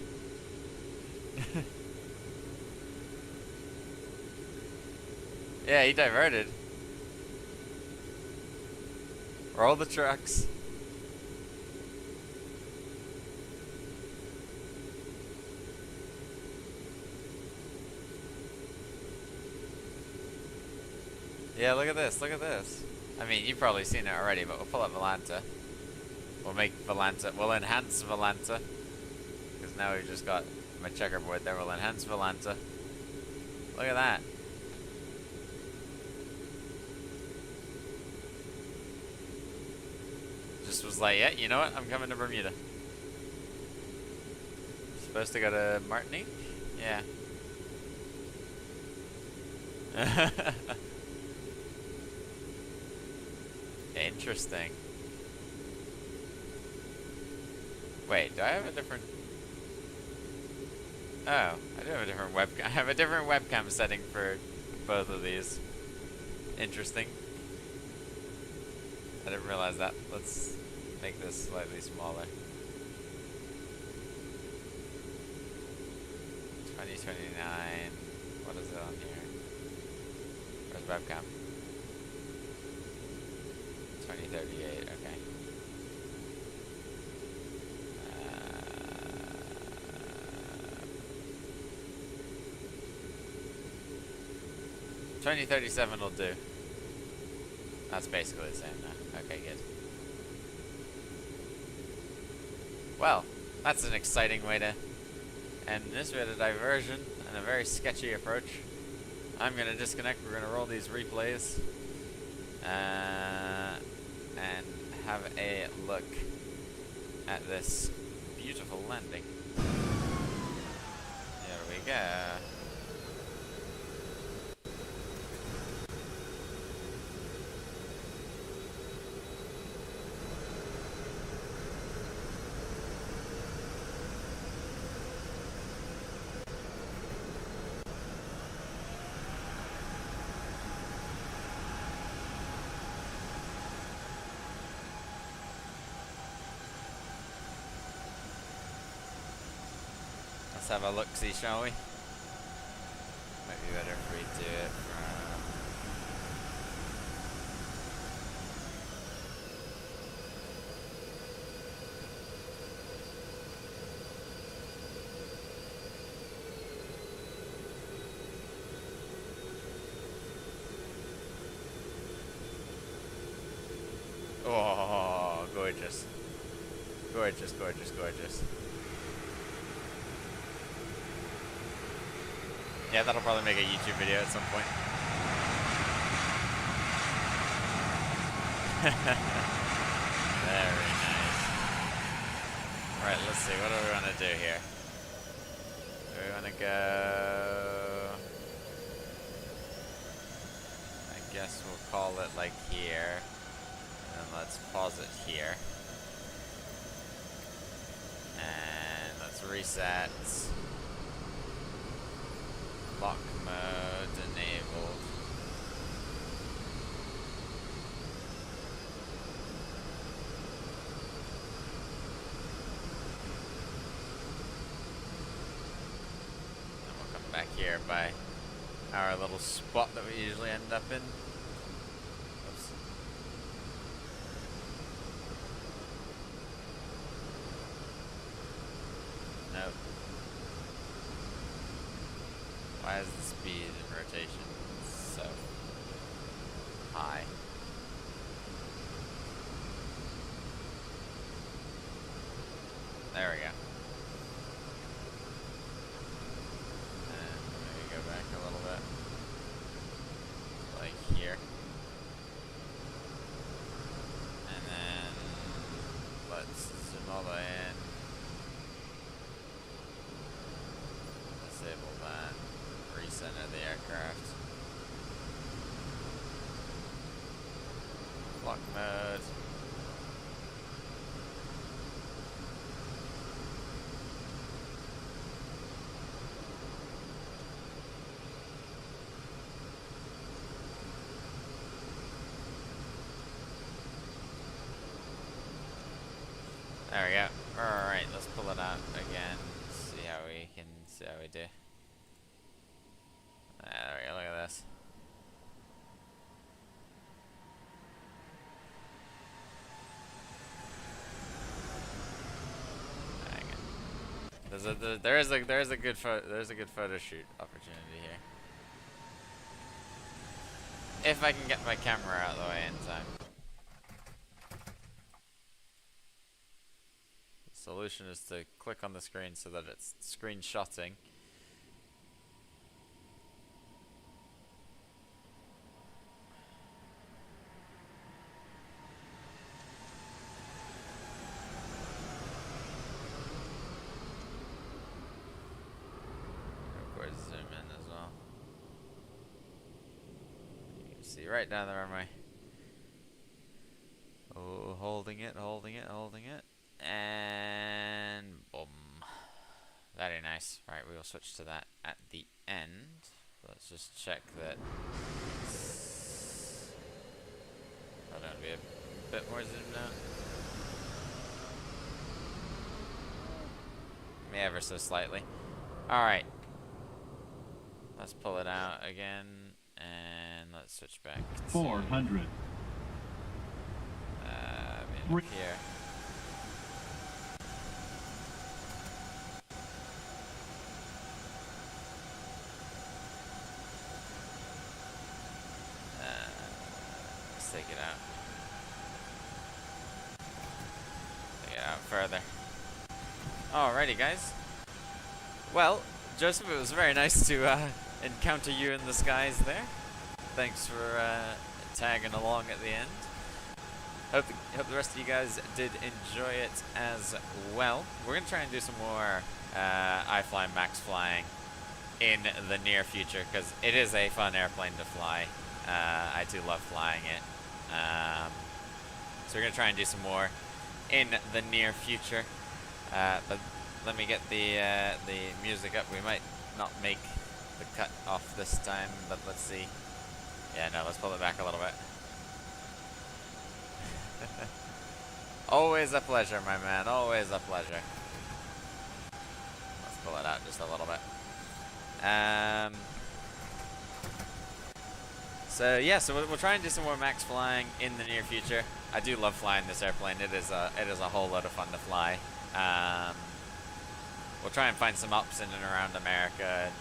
Yeah, he diverted. Roll the trucks. Yeah, look at this, look at this. I mean, you've probably seen it already, but we'll pull up Volanta. We'll make Volanta, we'll enhance Volanta. Because now we've just got my checkerboard there, we'll enhance Volanta. Look at that. Just was like, yeah, you know what, I'm coming to Bermuda. Supposed to go to Martinique? Yeah. Interesting. Wait, do I have a different... Oh, I do have a different webcam. I have a different webcam setting for both of these. Interesting. I didn't realize that. Let's make this slightly smaller. 2029. What is it on here? Where's webcam? 2038. Okay. 2037 will do. That's basically the same now. Okay, good. Well, that's an exciting way to end this bit of diversion and a very sketchy approach. I'm gonna disconnect. We're gonna roll these replays and have a look at this beautiful landing. Here we go. Let's have a look-see, shall we? Might be better if we do it from... Oh, gorgeous. Gorgeous, gorgeous, gorgeous. Yeah, that'll probably make a YouTube video at some point. Very nice. Right, let's see, what do we want to do here? Do we want to go... I guess we'll call it like here. And then let's pause it here. And let's reset. Lock mode enabled. And we'll come back here by our little spot that we usually end up in. Oops. Nope. Why is the speed and rotation so high? There we go. And maybe go back a little bit. Like here. And then let's zoom all the way in. Disable that. Recenter the aircraft. Lock mode. There we go. Alright, let's pull it out again. See how we do. There we go, look at this. There's a good photo shoot opportunity here. If I can get my camera out of the way in time. The solution is to click on the screen so that it's screenshotting. Zoom in as well. You can see right down the runway. Oh, holding it, holding it, holding it. And boom. Very nice. Right, we will switch to that at the end. Let's just check that. Hold on, we have bit more zoomed out. Ever so slightly. Alright. Let's pull it out again, and let's switch back to 400. maybe here. Let's take it out. Take it out further. Alrighty, guys. Well, Joseph, it was very nice to encounter you in the skies there. Thanks for tagging along at the end. Hope the rest of you guys did enjoy it as well. We're going to try and do some more iFly Max flying in the near future, because it is a fun airplane to fly. I do love flying it. So we're going to try and do some more in the near future. But let me get the music up. We might not make the cut off this time, but let's see. Yeah, no, let's pull it back a little bit. Always a pleasure, my man. Always a pleasure. Let's pull it out just a little bit. So yeah, so we'll try and do some more max flying in the near future. I do love flying this airplane. It is a whole lot of fun to fly. We'll try and find some ups in and around America, and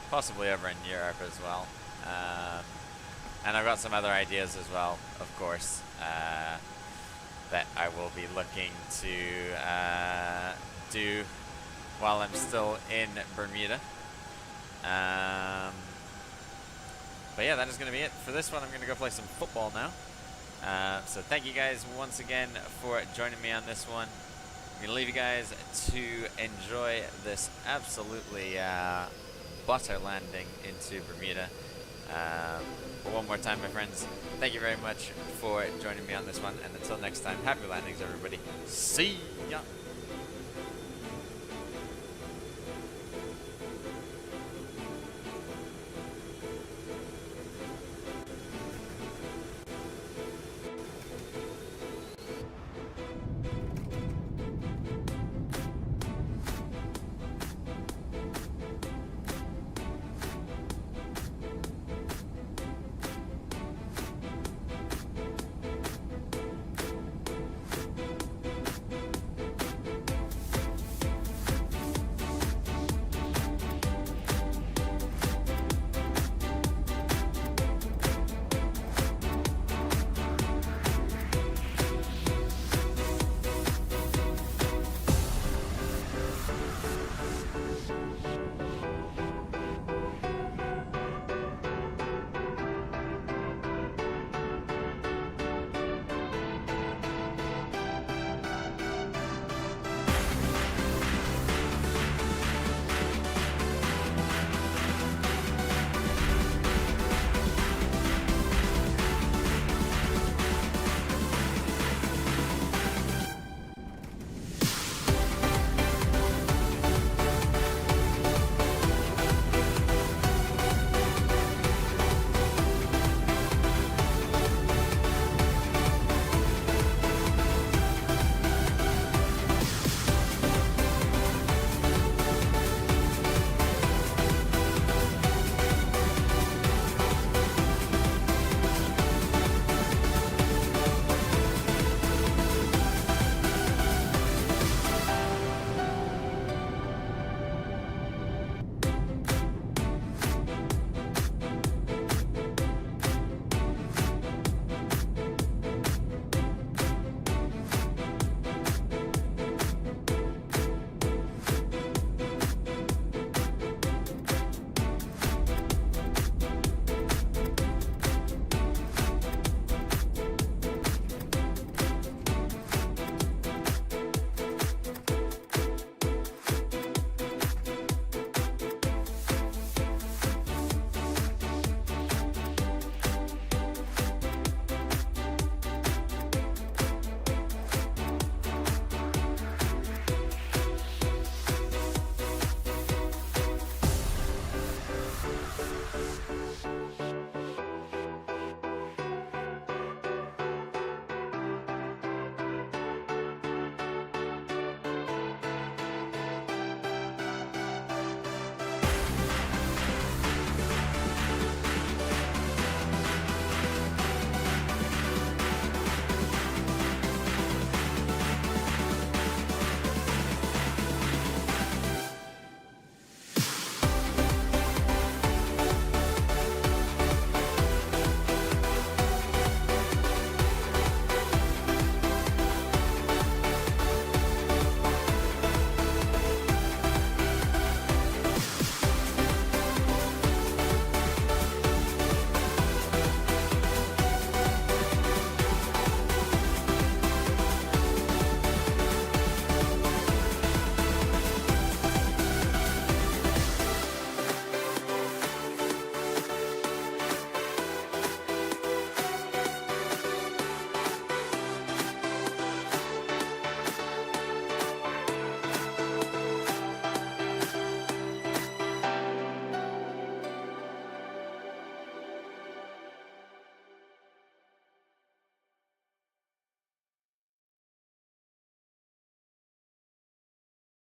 possibly over in Europe as well. And I've got some other ideas as well, of course, that I will be looking to do while I'm still in Bermuda. But yeah, that is going to be it for this one. I'm going to go play some football now. So thank you guys once again for joining me on this one. I'm going to leave you guys to enjoy this absolutely butter landing into Bermuda. One more time, my friends, thank you very much for joining me on this one. And until next time, happy landings, everybody. See ya!